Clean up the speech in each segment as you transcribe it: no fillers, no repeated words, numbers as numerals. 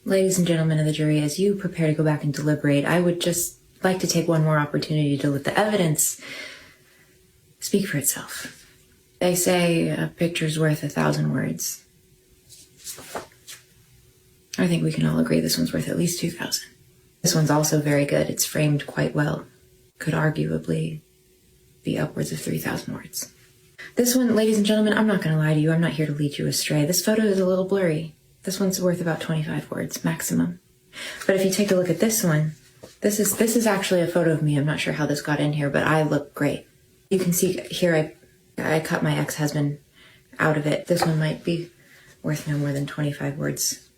Ladies and gentlemen of the jury, as you prepare to go back and deliberate, I would just like to take one more opportunity to let the evidence speak for itself. They say a picture's worth 1,000 words. I think we can all agree this one's worth at least 2,000. This one's also very good. It's framed quite well. Could arguably be upwards of 3,000 words. This one, ladies and gentlemen, I'm not going to lie to you. I'm not here to lead you astray. This photo is a little blurry. This one's worth about 25 words maximum. But if you take a look at this one, this is actually a photo of me. I'm not sure how this got in here, but I look great. You can see here I cut my ex-husband out of it. This one might be worth no more than 25 words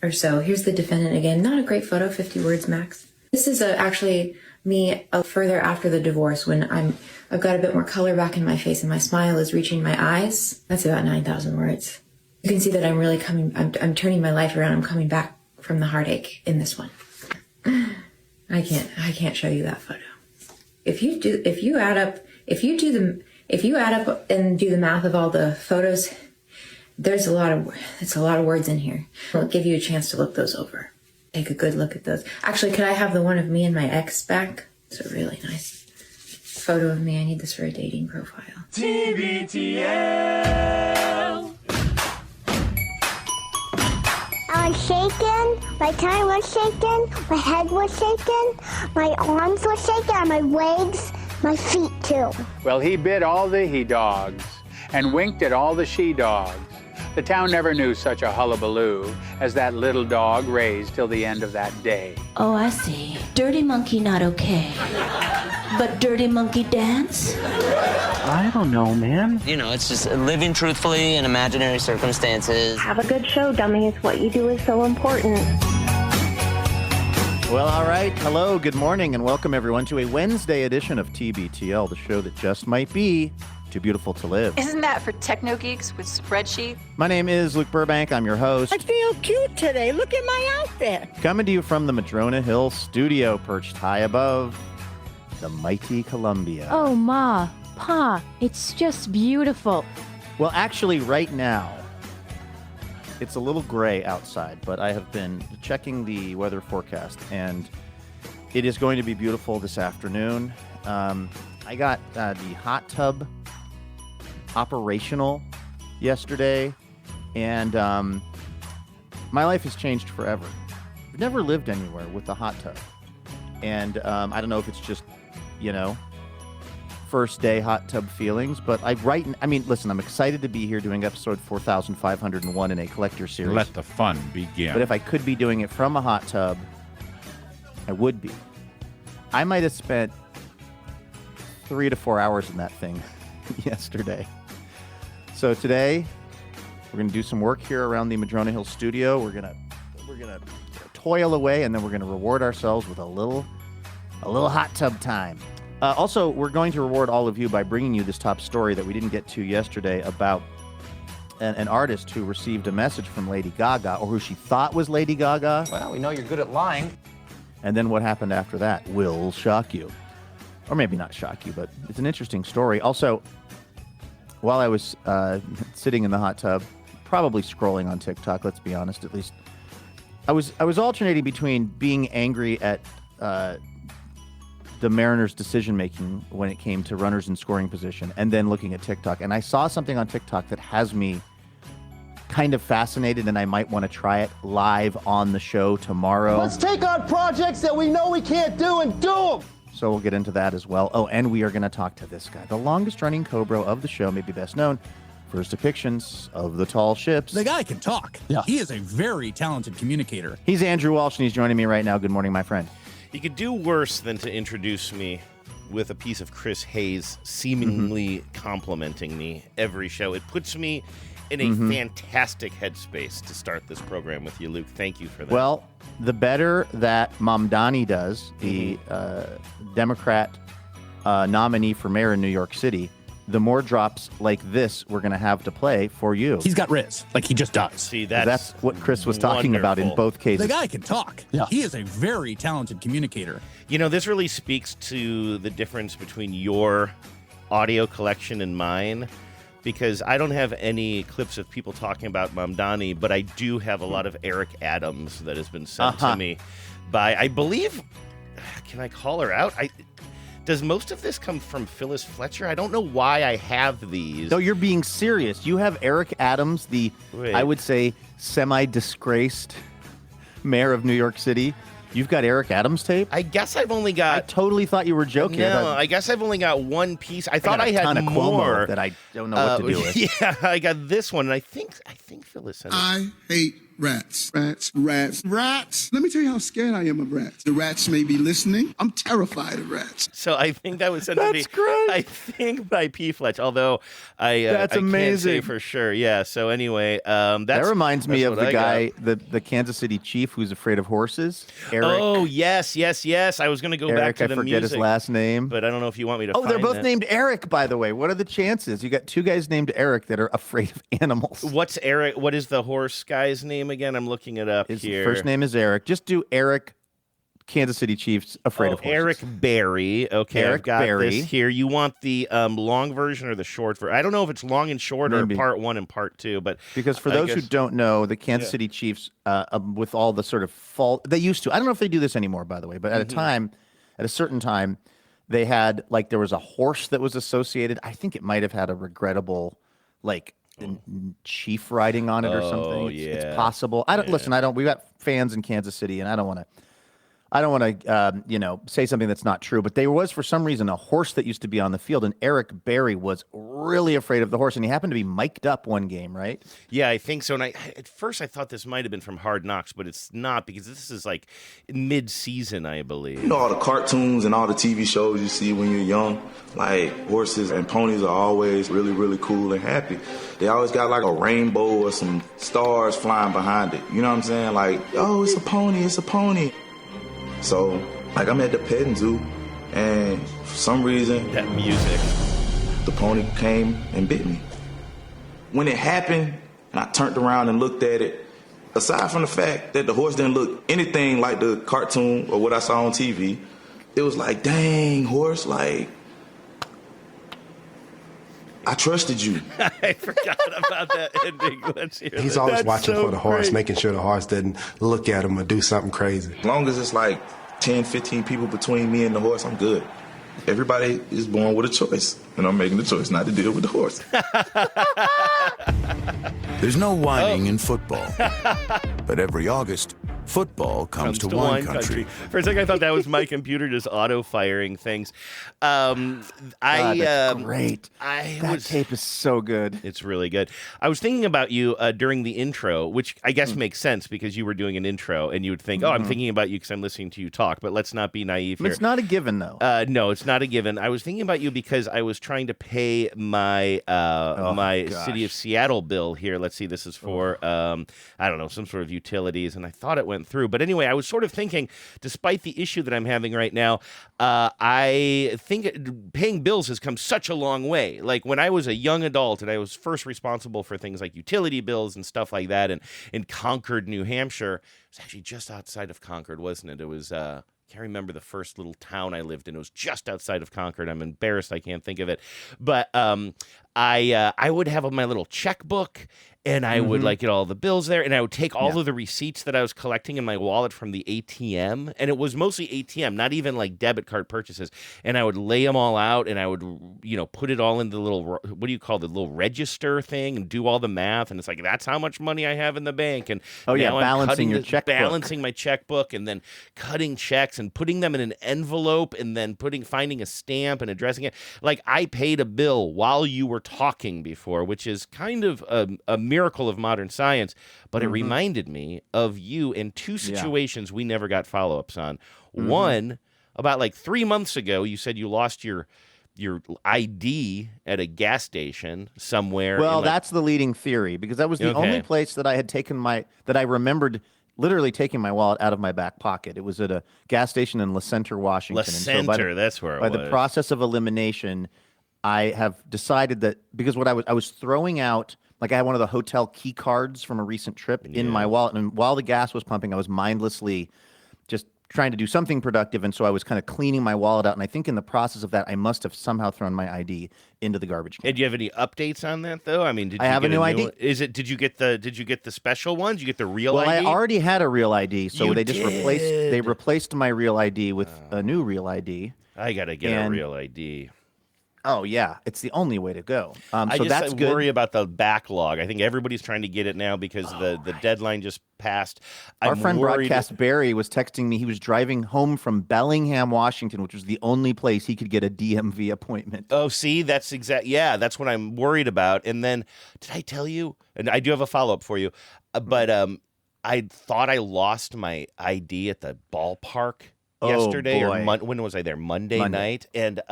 or so. Here's the defendant again. Not a great photo, 50 words max. This is actually me further after the divorce when I've got a bit more color back in my face and my smile is reaching my eyes. That's about 9,000 words. You can see that I'm really I'm turning my life around. I'm coming back from the heartache in this one. I can't show you that photo. If you add up and do the math of all the photos, it's a lot of words in here. I'll give you a chance to look those over. Take a good look at those. Actually, could I have the one of me and my ex back? It's a really nice photo of me. I need this for a dating profile. TBTL. I was shaking, my tongue was shaking, my head was shaking, my arms were shaking, and my legs, my feet too. Well, he bit all the he-dogs and winked at all the she-dogs. The town never knew such a hullabaloo as that little dog raised till the end of that day. Oh, I see. Dirty monkey not okay. But dirty monkey dance? I don't know, man. You know, it's just living truthfully in imaginary circumstances. Have a good show, dummies. What you do is so important. Well, all right. Hello, good morning, and welcome everyone to a Wednesday edition of TBTL, the show that just might be too beautiful to live. Isn't that for techno geeks with spreadsheet? My name is Luke Burbank. I'm your host. I feel cute today. Look at my outfit. Coming to you from the Madrona Hill studio, perched high above the mighty Columbia. Oh, Ma, Pa, it's just beautiful. Well, actually, right now, it's a little gray outside, but I have been checking the weather forecast, and it is going to be beautiful this afternoon. I got the hot tub operational yesterday, and my life has changed forever. I've never lived anywhere with a hot tub, and I don't know if it's just, first day hot tub feelings, but listen, I'm excited to be here doing episode 4501 in a collector series. Let the fun begin. But if I could be doing it from a hot tub, I would be. I might have spent 3 to 4 hours in that thing yesterday. So today, we're going to do some work here around the Madrona Hill studio. We're gonna toil away, and then we're going to reward ourselves with a little hot tub time. Also, we're going to reward all of you by bringing you this top story that we didn't get to yesterday about an artist who received a message from Lady Gaga, or who she thought was Lady Gaga. Well, we know you're good at lying. And then what happened after that will shock you. Or maybe not shock you, but it's an interesting story. Also, while I was sitting in the hot tub, probably scrolling on TikTok, let's be honest, at least, I was alternating between being angry at the Mariners' decision-making when it came to runners in scoring position, and then looking at TikTok. And I saw something on TikTok that has me kind of fascinated, and I might want to try it live on the show tomorrow. Let's take on projects that we know we can't do and do them! So we'll get into that as well. Oh, and we are going to talk to this guy, the longest-running Cobra of the show, maybe best known for his depictions of the tall ships. The guy can talk. Yeah. He is a very talented communicator. He's Andrew Walsh, and he's joining me right now. Good morning, my friend. You could do worse than to introduce me with a piece of Chris Hayes seemingly complimenting me every show. It puts me in a fantastic headspace to start this program with you, Luke. Thank you for that. Well, the better that Mamdani does, the Democrat nominee for mayor in New York City, the more drops like this we're going to have to play for you. He's got Riz, like he just does. See, that's what Chris was talking about in both cases. The guy can talk. Yeah. He is a very talented communicator. You know, this really speaks to the difference between your audio collection and mine. because I don't have any clips of people talking about Mamdani, but I do have a lot of Eric Adams that has been sent to me by, I believe, can I call her out? Does most of this come from Phyllis Fletcher? I don't know why I have these. No, you're being serious. You have Eric Adams, I would say, semi-disgraced mayor of New York City. You've got Eric Adams tape? I guess I've only got... I totally thought you were joking. No, I guess I've only got one piece. I thought I had ton of more. Cuomo that I don't know what to do with. Yeah, I got this one, and I think Phyllis sent it. I hate rats. Rats. Let me tell you how scared I am of rats. The rats may be listening. I'm terrified of rats. So I think that was sent to me. That's great. I think by P. Fletch, although That's I amazing. can't say for sure. Yeah, so anyway, that reminds me of the guy, the Kansas City chief who's afraid of horses. Eric. Oh, yes. I was going to go back to I the forget music, his last name. but I don't know if you want me to Oh, find they're both it. named Eric, by the way. What are the chances? You got two guys named Eric that are afraid of animals. What's Eric? What is the horse guy's name again? I'm looking it up His here. first name is Eric. Just do Eric, Kansas City Chiefs, afraid of horses. Eric Berry. Okay, Eric I've got Berry. this here. You want the long version or the short version? I don't know if it's long and short Maybe. or part 1 and part 2, but Because for I those who guess- don't know, the Kansas City Chiefs, with all the sort of fault, they used to. I don't know if they do this anymore, by the way, but at a certain time, they had there was a horse that was associated. I think it might have had a regrettable, chief riding on it or something. It's possible. We got fans in Kansas City, and I don't want to say something that's not true, but there was, for some reason, a horse that used to be on the field, and Eric Berry was really afraid of the horse, and he happened to be mic'd up one game, right? Yeah, I think so. And at first I thought this might have been from Hard Knocks, but it's not, because this is mid-season, I believe. You know, all the cartoons and all the TV shows you see when you're young, horses and ponies are always really, really cool and happy. They always got a rainbow or some stars flying behind it. You know what I'm saying? Oh, it's a pony. So, I'm at the petting zoo, and for some reason, that music, the pony came and bit me. When it happened, and I turned around and looked at it, aside from the fact that the horse didn't look anything like the cartoon or what I saw on TV, it was dang, horse, I trusted you. I forgot about that ending. Let's hear He's that. always That's watching so for the horse, great. making sure the horse doesn't look at him or do something crazy. As long as it's 10, 15 people between me and the horse, I'm good. Everybody is born with a choice, and I'm making the choice not to deal with the horse. There's no whining in football. But every August, football comes to wine country. For a second, I thought that was my computer just auto-firing things. That's great. That tape is so good. It's really good. I was thinking about you during the intro, which I guess makes sense because you were doing an intro, and you would think, I'm thinking about you because I'm listening to you talk, but let's not be naive here. It's not a given, though. No, it's not a given. I was thinking about you because I was trying to pay my City of Seattle bill here. Let's see, this is for, I don't know, some sort of utilities, and I thought it went through. But anyway, I was sort of thinking, despite the issue that I'm having right now, I think paying bills has come such a long way. When I was a young adult and I was first responsible for things like utility bills and stuff like that, and in Concord, New Hampshire, it was actually just outside of Concord, wasn't it? It was... can't remember the first little town I lived in. It was just outside of Concord. I'm embarrassed I can't think of it. But I would have my little checkbook, and I would get all the bills there, and I would take all of the receipts that I was collecting in my wallet from the ATM, and it was mostly ATM, not even debit card purchases, and I would lay them all out, and I would put it all in the little, what do you call the little register thing, and do all the math, and it's that's how much money I have in the bank, and balancing your checkbook, balancing my checkbook, and then cutting checks and putting them in an envelope, and then finding a stamp and addressing it. I paid a bill while you were talking before, which is kind of a miracle of modern science, but it reminded me of you in two situations we never got follow-ups on. One, about 3 months ago, you said you lost your ID at a gas station somewhere. Well, that's the leading theory, because that was the only place that I had taken that I remembered literally taking my wallet out of my back pocket. It was at a gas station in La Center, Washington. That's where it was. By the process of elimination, I have decided that, because what I was throwing out, I had one of the hotel key cards from a recent trip in my wallet, and while the gas was pumping, I was mindlessly just trying to do something productive, and so I was kind of cleaning my wallet out. And I think in the process of that, I must have somehow thrown my ID into the garbage can. And do you have any updates on that though? I mean, did I you have get a new ID. Did you get the special ones? You get the real Well, ID? I already had a real ID, so You they just did. replaced my real ID with a new real ID. I gotta get a real ID. Oh yeah, it's the only way to go. I So just that's good. worry about the backlog. I think everybody's trying to get it now because the deadline just passed. Our friend worried- Broadcast Barry was texting me. He was driving home from Bellingham, Washington, which was the only place he could get a DMV appointment. Oh, see, that's that's what I'm worried about. And then, did I tell you? And I do have a follow up for you, but I thought I lost my ID at the ballpark yesterday, boy. or when was I there? Monday night, and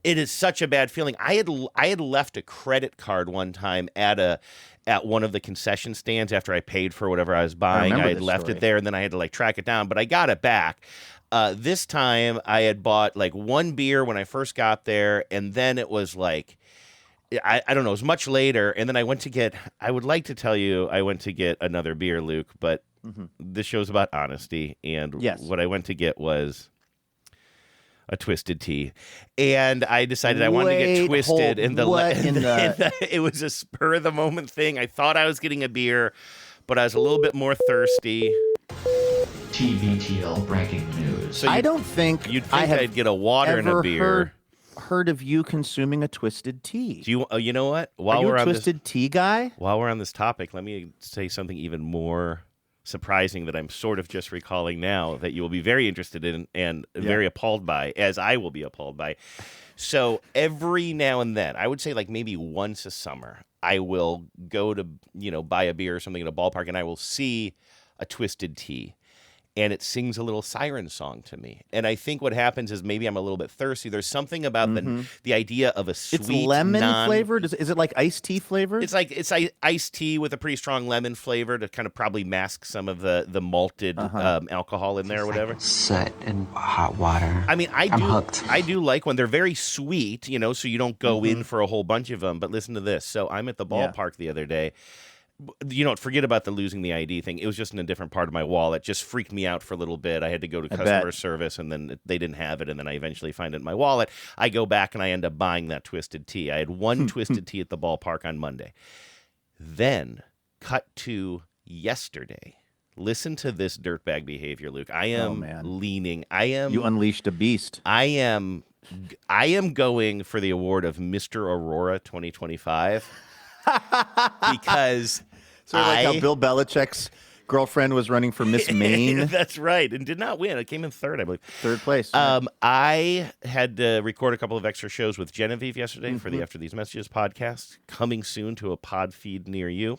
it is such a bad feeling. I had left a credit card one time at one of the concession stands after I paid for whatever I was buying. I had left it there, and then I had to track it down, but I got it back. This time I had bought one beer when I first got there, and then it was I don't know, it was much later, and then I went to get, I would like to tell you I went to get another beer, Luke, but this show's about honesty, and what I went to get was a Twisted Tea, and I decided I wanted to get twisted. It was a spur of the moment thing. I thought I was getting a beer, but I was a little bit more thirsty. TVTL breaking news. So I don't think you'd think I'd get a water and a beer. Heard of you consuming a Twisted Tea? Do you? You know what? Are you a Twisted Tea guy? While we're on this topic, let me say something even more surprising that I'm sort of just recalling now that you will be very interested in and very appalled by, as I will be appalled by. So every now and then, I would say maybe once a summer, I will go to buy a beer or something at a ballpark, and I will see a Twisted Tea. And it sings a little siren song to me. And I think what happens is maybe I'm a little bit thirsty. There's something about the idea of a sweet, it's lemon flavored. Is it like iced tea flavored? It's iced tea with a pretty strong lemon flavor to kind of probably mask some of the malted alcohol in there or whatever. Soot and hot water. I mean, I'm hooked. I do like when they're very sweet, so you don't go in for a whole bunch of them. But listen to this. So I'm at the ballpark the other day. Forget about the losing the ID thing. It was just in a different part of my wallet. Just freaked me out for a little bit. I had to go to customer service, and then they didn't have it, and then I eventually find it in my wallet. I go back, and I end up buying that Twisted Tea. I had one Twisted Tea at the ballpark on Monday. Then, cut to yesterday. Listen to this dirtbag behavior, Luke. I am leaning. You unleashed a beast. I am going for the award of Mr. Aurora 2025 because sort of like how Bill Belichick's girlfriend was running for Miss Maine. That's right, and did not win. I came in third, I believe. Third place. I had to record a couple of extra shows with Genevieve yesterday for the After These Messages podcast, coming soon to a pod feed near you.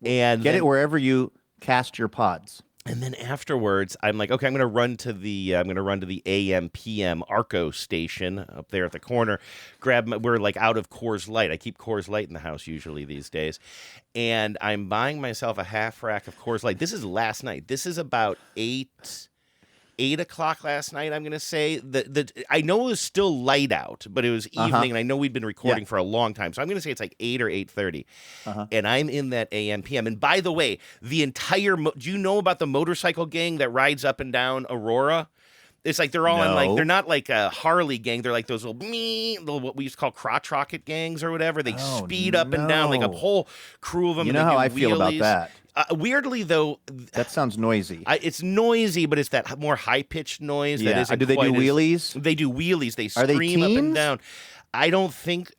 And get it wherever you cast your pods. And then afterwards, I'm like, okay, I'm going to run to the AM PM Arco station up there at the corner. We're out of Coors Light. I keep Coors Light in the house usually these days, and I'm buying myself a half rack of Coors Light. This is last night. This is about 8 o'clock last night, I'm going to say. I know it was still light out, but it was evening, and I know we'd been recording for a long time. So I'm going to say it's 8 or 8:30, and I'm in that AM PM. And by the way, the entire do you know about the motorcycle gang that rides up and down Aurora? It's they're all in they're not like a Harley gang. They're like those little what we used to call crotch rocket gangs or whatever. They speed up and down, a whole crew of them. You know how I feel about that. Weirdly, though, that sounds noisy. It's noisy, but it's that more high-pitched noise. Yeah. That isn't do they do wheelies? They do wheelies. They Are they scream up and teens? down. I don't think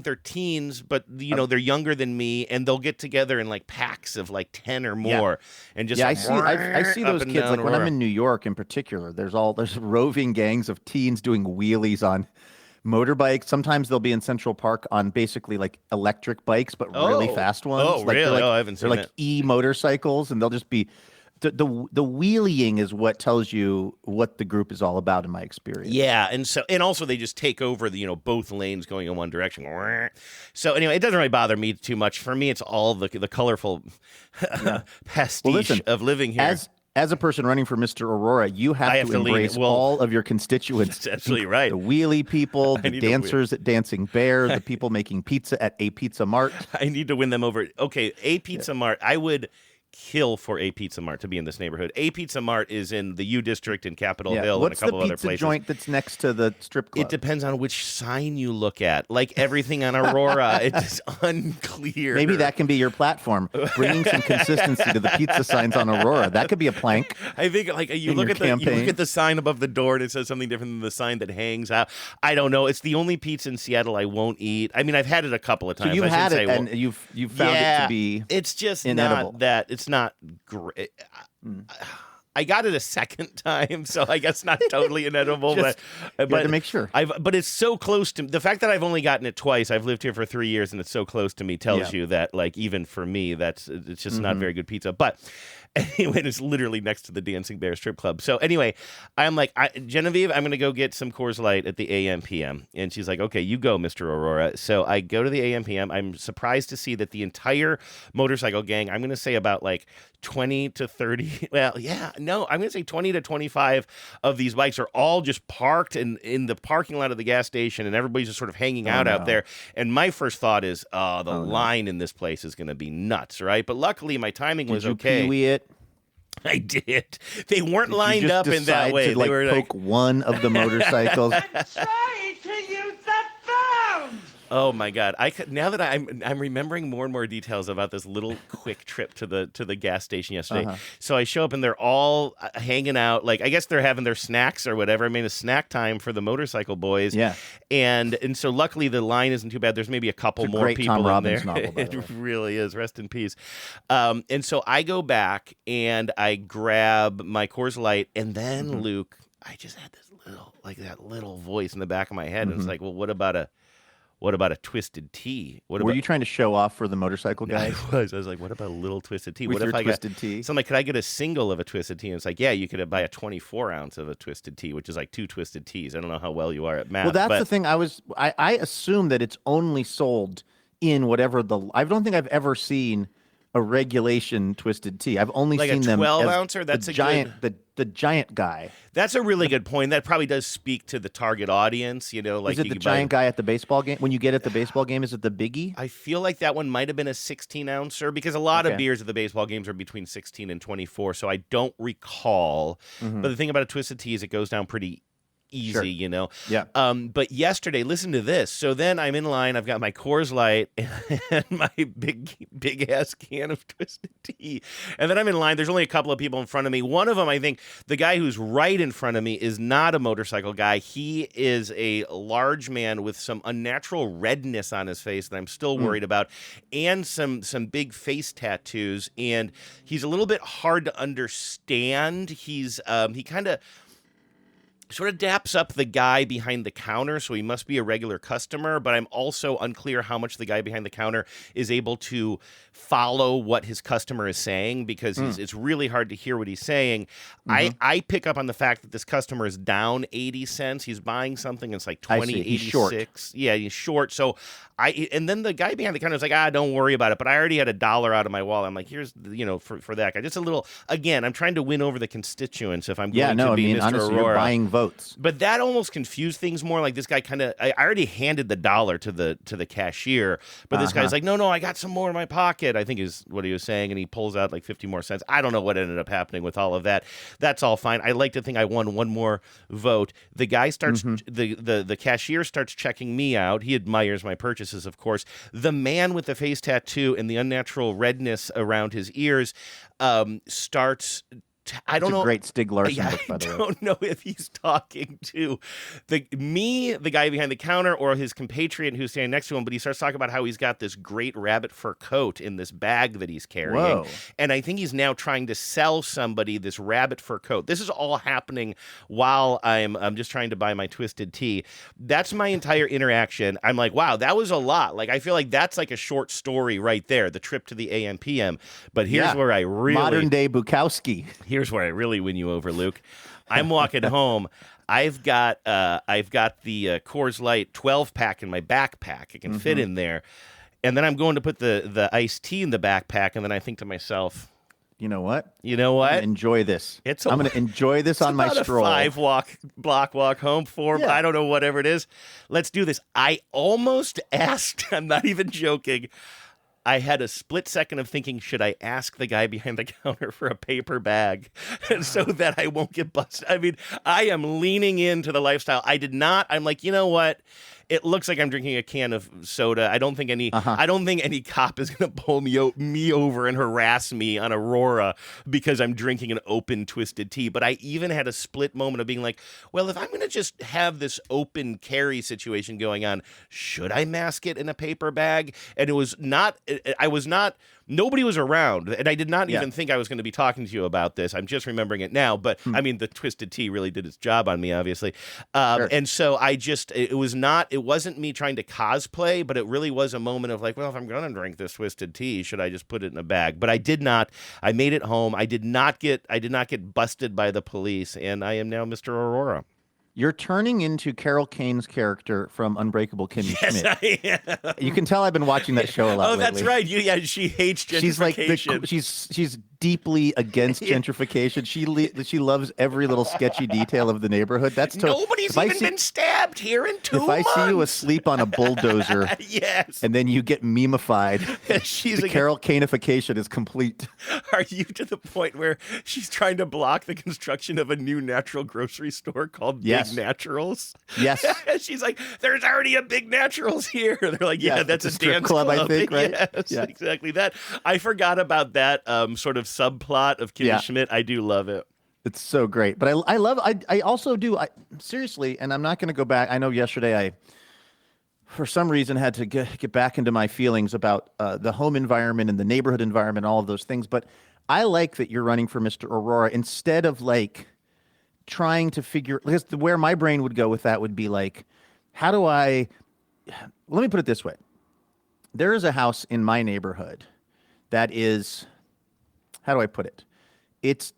they're teens, but they're younger than me, and they'll get together in packs of 10 or more, and just I see those kids when I'm in New York in particular. There's roving gangs of teens doing wheelies on motorbikes. Sometimes they'll be in Central Park on basically electric bikes, but really fast ones. Oh, really? I haven't seen they're e-motorcycles, and they'll just be the wheeling is what tells you what the group is all about in my experience. Yeah, and also they just take over both lanes going in one direction. So anyway, it doesn't really bother me too much. For me, it's all the colorful pastiche of living here. As a person running for Mr. Aurora, you have to embrace all of your constituents. That's absolutely right. The wheelie people, the dancers at Dancing Bear, the people making pizza at A Pizza Mart. I need to win them over. Okay, A Pizza Mart, I would kill for a Pizza Mart to be in this neighborhood. A Pizza Mart is in the U District in Capitol Hill What's and a couple the other pizza places. joint that's next to the strip club? It depends on which sign you look at. Like everything on Aurora, it's unclear. Maybe that can be your platform, bringing some consistency to the pizza signs on Aurora. That could be a plank. I think like you look at the sign above the door and it says something different than the sign that hangs out. I don't know. It's the only pizza in Seattle I won't eat. I mean, I've had it a couple of times. So you've had it and you've found it to be it's just inedible. not that. It's not great. I got it a second time, so I guess not totally inedible, but to make sure. But it's so close to the fact that I've only gotten it twice. I've lived here for 3 years, and it's so close to me tells you that, like, even for me, it's just not very good pizza. But anyway, it's literally next to the Dancing Bear Strip Club. So anyway, I'm like, Genevieve, I'm going to go get some Coors Light at the AM/PM. And she's like, okay, you go, Mr. Aurora. So I go to the AM/PM. I'm surprised to see that the entire motorcycle gang, I'm going to say about like 20 to 30, well, yeah, no, I'm going to say 20 to 25 of these bikes are all just parked in the parking lot of the gas station, and everybody's just sort of hanging out there. And my first thought is, the line in this place is going to be nuts, right? But luckily, my timing was okay. Did you Pee-wee it? I did. They weren't lined up in that way. To, like, they were poke one of the motorcycles. Try to use the phone! Oh my God! Now that I'm remembering more and more details about this little quick trip to the gas station yesterday. So I show up and they're all hanging out. Like, I guess they're having their snacks or whatever. I mean, it's snack time for the motorcycle boys. Yeah. And so luckily the line isn't too bad. There's maybe a couple more great people Tom in Robbins there. novel, by the It really is. Rest in peace. And so I go back and I grab my Coors Light, and then Luke, I just had this little voice in the back of my head, and it's like, well, what about a twisted tea? Were you trying to show off for the motorcycle guys? I was like, what about a little twisted tea? With What your if I twisted tea? So I'm like, could I get a single of a twisted tea? And it's like, yeah, you could buy a 24 ounce of a twisted tea, which is like 2 twisted teas. I don't know how well you are at math. Well, that's the thing. I assume that it's only sold in whatever I don't think I've ever seen a regulation twisted tea. I've only like seen a them 12 as ouncer. That's the giant, the giant guy. That's a really good point. That probably does speak to the target audience. You know, like is it the giant guy at the baseball game? When you get at the baseball game, is it the biggie? I feel like that one might have been a 16 ouncer because a lot of Okay. beers at the baseball games are between 16 and 24. So I don't recall. But the thing about a twisted tea is it goes down pretty easy, Sure. you know? Yeah. But yesterday, listen to this. So then I'm in line. I've got my Coors Light and my big ass can of twisted tea. And then I'm in line. There's only a couple of people in front of me. One of them, I think, the guy who's right in front of me is not a motorcycle guy. He is a large man with some unnatural redness on his face that I'm still worried about, and some big face tattoos. And he's a little bit hard to understand. He kind of sort of daps up the guy behind the counter, so he must be a regular customer, but I'm also unclear how much the guy behind the counter is able to follow what his customer is saying, because it's really hard to hear what he's saying. I pick up on the fact that this customer is down 80 cents. He's buying something, it's like 20, He's short. 86. Yeah, he's short. So and then the guy behind the counter is like, don't worry about it. But I already had $1 out of my wallet. I'm like, here's, for that guy. Just a little, again, I'm trying to win over the constituents if I'm going to be Mr. honestly, Aurora. you're buying votes. But that almost confused things more. Like, this guy I already handed the $1 to the cashier, but this guy's like, no, I got some more in my pocket, I think is what he was saying, and he pulls out like 50 more cents. I don't know what ended up happening with all of that. That's all fine. I like to think I won one more vote. The guy starts, the cashier starts checking me out. He admires my purchases, of course. The man with the face tattoo and the unnatural redness around his ears starts. I don't know. Great Stig Larsson book, by the way. I don't know if he's talking to the guy behind the counter, or his compatriot who's standing next to him, but he starts talking about how he's got this great rabbit fur coat in this bag that he's carrying. Whoa. And I think he's now trying to sell somebody this rabbit fur coat. This is all happening while I'm just trying to buy my twisted tea. That's my entire interaction. I'm like, wow, that was a lot. Like, I feel like that's like a short story right there, the trip to the AM/PM. But here's where I really... Modern day Bukowski. Here's where I really win you over, Luke. I'm walking home. I've got the Coors Light 12-pack in my backpack. It can fit in there. And then I'm going to put the iced tea in the backpack, and then I think to myself, you know what? You know what? I'm gonna enjoy this. I'm going to enjoy this on my about stroll. A 5-block walk home, I don't know, whatever it is. Let's do this. I almost asked, I'm not even joking, I had a split second of thinking, should I ask the guy behind the counter for a paper bag so that I won't get busted? I mean, I am leaning into the lifestyle. I did not. I'm like, you know what? It looks like I'm drinking a can of soda. I don't think any cop is going to pull me over and harass me on Aurora because I'm drinking an open Twisted Tea. But I even had a split moment of being like, well, if I'm going to just have this open carry situation going on, should I mask it in a paper bag? And nobody was around, and I did not even think I was going to be talking to you about this. I'm just remembering it now, but I mean, the Twisted Tea really did its job on me, obviously. Sure. And so it wasn't me trying to cosplay, but it really was a moment of like, well, if I'm going to drink this Twisted Tea, should I just put it in a bag? But I did not. I made it home. I did not get busted by the police, and I am now Mr. Aurora. You're turning into Carol Kane's character from Unbreakable Kimmy Schmidt. I am. You can tell I've been watching that show a lot lately. That's right. She hates gentrification. She's deeply against gentrification. She loves every little sketchy detail of the neighborhood. That's nobody's even been stabbed here in 2 months. If I see you asleep on a bulldozer, yes, and then you get memeified, the Carol Kaneification is complete. Are you to the point where she's trying to block the construction of a new natural grocery store called Big Naturals? Yes. She's like, there's already a Big Naturals here. They're like, yeah, that's a strip dance club, I think, right? Yes, exactly. That I forgot about that sort of subplot of Kimmy Schmidt. I do love it. It's so great. But I also do, seriously, and I'm not going to go back. I know yesterday I, for some reason, had to get back into my feelings about the home environment and the neighborhood environment, all of those things. But I like that you're running for Mr. Aurora instead of like trying to figure, because where my brain would go with that would be like, let me put it this way. There is a house in my neighborhood that is, how do I put it? It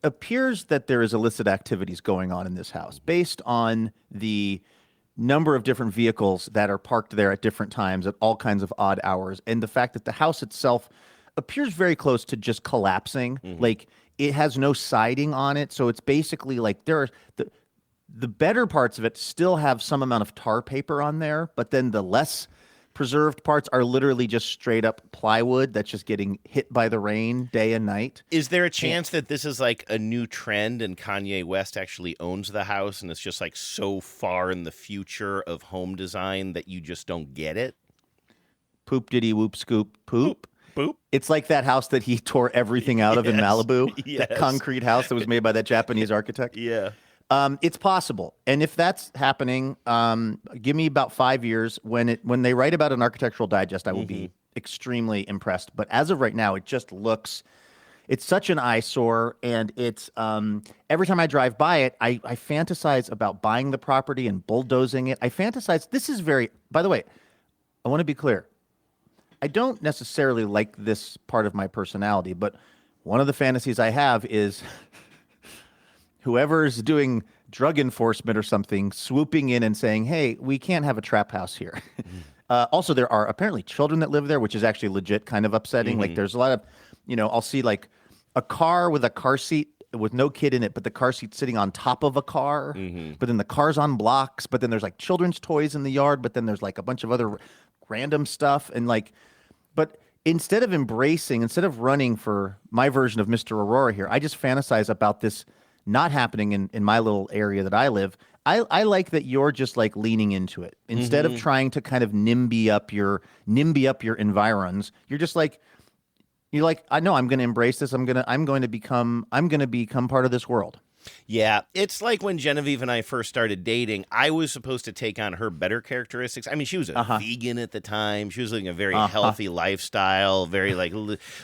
appears that there is illicit activities going on in this house based on the number of different vehicles that are parked there at different times at all kinds of odd hours, and the fact that the house itself appears very close to just collapsing. Mm-hmm. Like it has no siding on it, so it's basically like there are the better parts of it still have some amount of tar paper on there, but then the less preserved parts are literally just straight up plywood that's just getting hit by the rain day and night. Is there a chance that this is like a new trend and Kanye West actually owns the house and it's just like so far in the future of home design that you just don't get it? Poop diddy whoop scoop poop. Boop. It's like that house that he tore everything out of in Malibu. Yes. That concrete house that was made by that Japanese architect. Yeah. It's possible. And if that's happening, give me about 5 years. When they write about an Architectural Digest, I will be extremely impressed. But as of right now, it just looks, it's such an eyesore. And it's, every time I drive by it, I fantasize about buying the property and bulldozing it. I fantasize, this is by the way, I want to be clear. I don't necessarily like this part of my personality, but one of the fantasies I have is whoever's doing drug enforcement or something swooping in and saying, hey, we can't have a trap house here. Also, there are apparently children that live there, which is actually legit kind of upsetting. Like there's a lot of, I'll see like a car with a car seat with no kid in it, but the car seat's sitting on top of a car, but then the car's on blocks, but then there's like children's toys in the yard, but then there's like a bunch of other random stuff. And like, but instead of running for my version of Mr. Aurora here, I just fantasize about this not happening in my little area that I live. I like that you're just like leaning into it instead of trying to kind of NIMBY up your environs. You're just like, I know I'm going to embrace this. I'm going to become part of this world. Yeah, it's like when Genevieve and I first started dating, I was supposed to take on her better characteristics. I mean, she was a vegan at the time. She was living a very healthy lifestyle, very like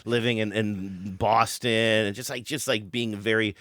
living in Boston, and just like being very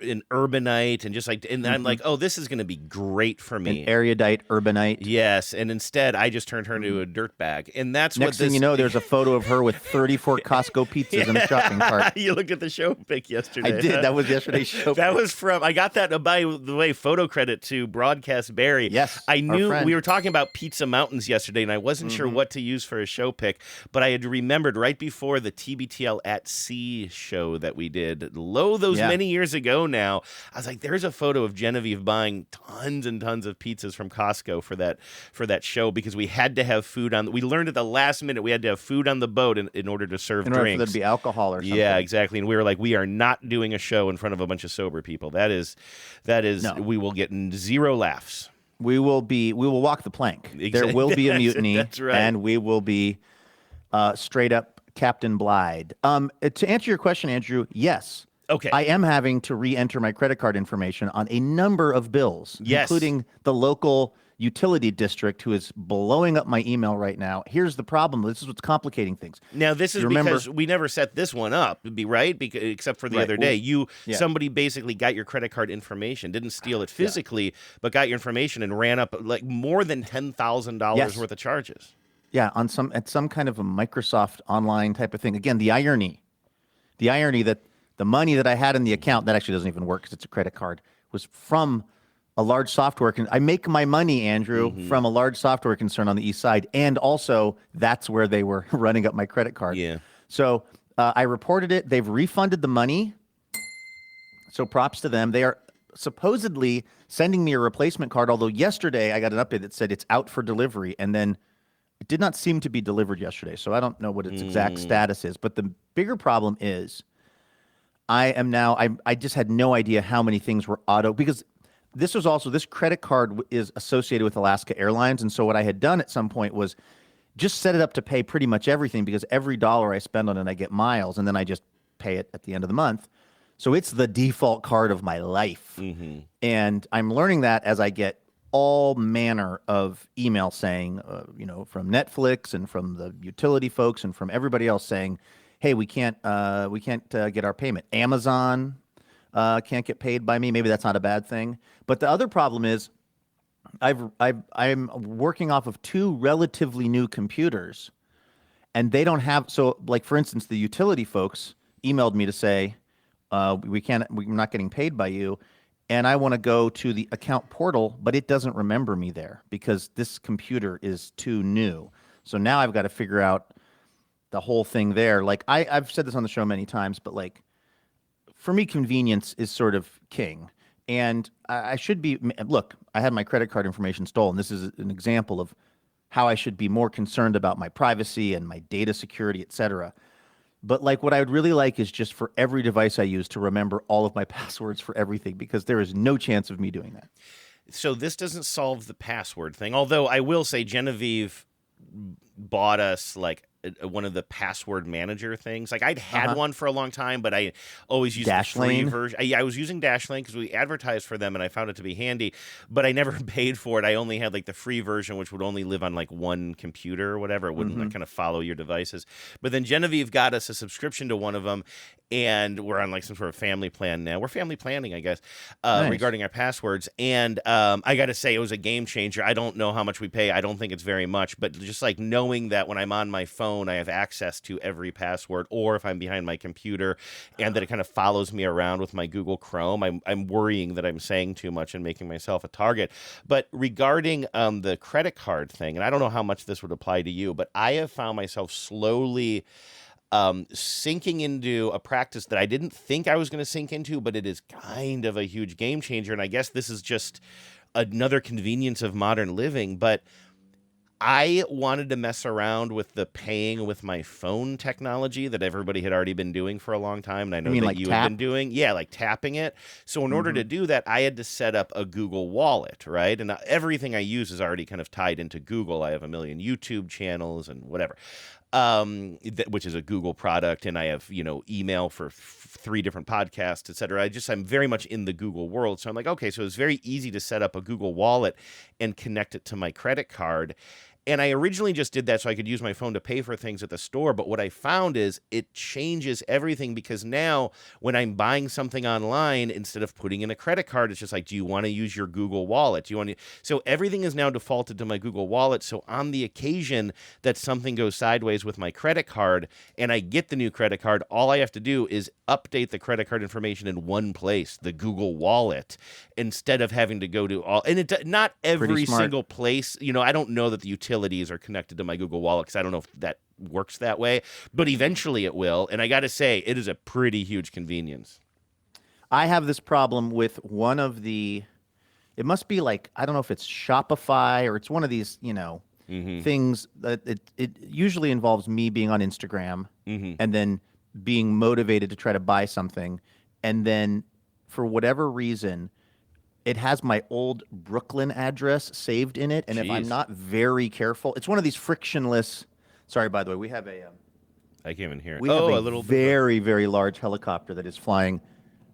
an urbanite and just like, and I'm like, oh, this is going to be great for me. An erudite urbanite. Yes, and instead I just turned her into a dirtbag, and that's next thing you know, there's a photo of her with 34 Costco pizzas in a shopping cart. You looked at the show pic yesterday. I did. That was yesterday's show. That was from. I got that. By the way, photo credit to Broadcast Barry. Yes, I knew we were talking about Pizza Mountains yesterday, and I wasn't sure what to use for a show pic, but I had remembered right before the TBTL at Sea show that we did, those many years ago now, I was like, there's a photo of Genevieve buying tons and tons of pizzas from Costco for that show because we had to have food on. We learned at the last minute we had to have food on the boat in order to serve in order drinks. for there to be alcohol or something. Yeah, exactly. And we were like, we are not doing a show in front of a bunch of sober people. That is, No. we will get 0 laughs. We will walk the plank. There will be a mutiny. That's right. And we will be straight up Captain Blyde. To answer your question, Andrew, yes. Okay. I am having to re-enter my credit card information on a number of bills, Yes. including the local utility district who is blowing up my email right now. Here's the problem. This is what's complicating things. Now, this is because we never set this one up, right? Except for the other day. Somebody basically got your credit card information, didn't steal it physically, but got your information and ran up like more than $10,000 worth of charges. Yeah, at some kind of a Microsoft online type of thing. Again, the irony that the money that I had in the account, that actually doesn't even work because it's a credit card, was from a large software. I make my money, Andrew, from a large software concern on the East Side, and also that's where they were running up my credit card. Yeah. So I reported it. They've refunded the money. So props to them. They are supposedly sending me a replacement card, although yesterday I got an update that said it's out for delivery, and then it did not seem to be delivered yesterday. So I don't know what its exact status is. But the bigger problem is I just had no idea how many things were because this credit card is associated with Alaska Airlines. And so what I had done at some point was just set it up to pay pretty much everything because every dollar I spend on it, I get miles, and then I just pay it at the end of the month. So it's the default card of my life. And I'm learning that as I get all manner of email saying, from Netflix and from the utility folks and from everybody else saying, hey, we can't get our payment. Amazon can't get paid by me. Maybe that's not a bad thing. But the other problem is I'm working off of 2 relatively new computers, and they don't have. So, like for instance, the utility folks emailed me to say we're not getting paid by you, and I want to go to the account portal, but it doesn't remember me there because this computer is too new. So now I've got to figure out the whole thing there. Like I've said this on the show many times, but like for me, convenience is sort of king. And I should be, look, I had my credit card information stolen. This is an example of how I should be more concerned about my privacy and my data security, et cetera. But like what I would really like is just for every device I use to remember all of my passwords for everything, because there is no chance of me doing that. So this doesn't solve the password thing. Although I will say Genevieve bought us like one of the password manager things. Like I'd had one for a long time, but I always used the free version. I was using Dashlane because we advertised for them and I found it to be handy, but I never paid for it. I only had like the free version, which would only live on like one computer or whatever. It wouldn't like, kind of follow your devices. But then Genevieve got us a subscription to one of them, and we're on like some sort of family plan now. We're family planning, I guess, regarding our passwords. And I got to say, it was a game changer. I don't know how much we pay. I don't think it's very much, but just like knowing that when I'm on my phone, I have access to every password, or if I'm behind my computer, and that it kind of follows me around with my Google Chrome. I'm worrying that I'm saying too much and making myself a target. But regarding the credit card thing, and I don't know how much this would apply to you, but I have found myself slowly sinking into a practice that I didn't think I was going to sink into, but it is kind of a huge game changer. And I guess this is just another convenience of modern living, but I wanted to mess around with the paying with my phone technology that everybody had already been doing for a long time, and I know that you had been doing. Yeah, like tapping it. So in order to do that, I had to set up a Google Wallet, right? And everything I use is already kind of tied into Google. I have a million YouTube channels and whatever, which is a Google product, and I have, email for 3 different podcasts, et cetera. I'm very much in the Google world. So I'm like, okay, so it's very easy to set up a Google Wallet and connect it to my credit card. And I originally just did that so I could use my phone to pay for things at the store. But what I found is it changes everything, because now when I'm buying something online, instead of putting in a credit card, it's just like, do you want to use your Google Wallet? So everything is now defaulted to my Google Wallet. So on the occasion that something goes sideways with my credit card and I get the new credit card, all I have to do is update the credit card information in one place, the Google Wallet, instead of having to go to all. And not every single place. I don't know that the utilities are connected to my Google Wallet, because I don't know if that works that way, but eventually it will. And I got to say, it is a pretty huge convenience. I have this problem with one of the. It must be like, I don't know if it's Shopify or it's one of these, things that it usually involves me being on Instagram and then being motivated to try to buy something. And then for whatever reason, it has my old Brooklyn address saved in it. And if I'm not very careful, it's one of these frictionless. Sorry, by the way, we have a. I can't even hear it. We have a little very, very large helicopter that is flying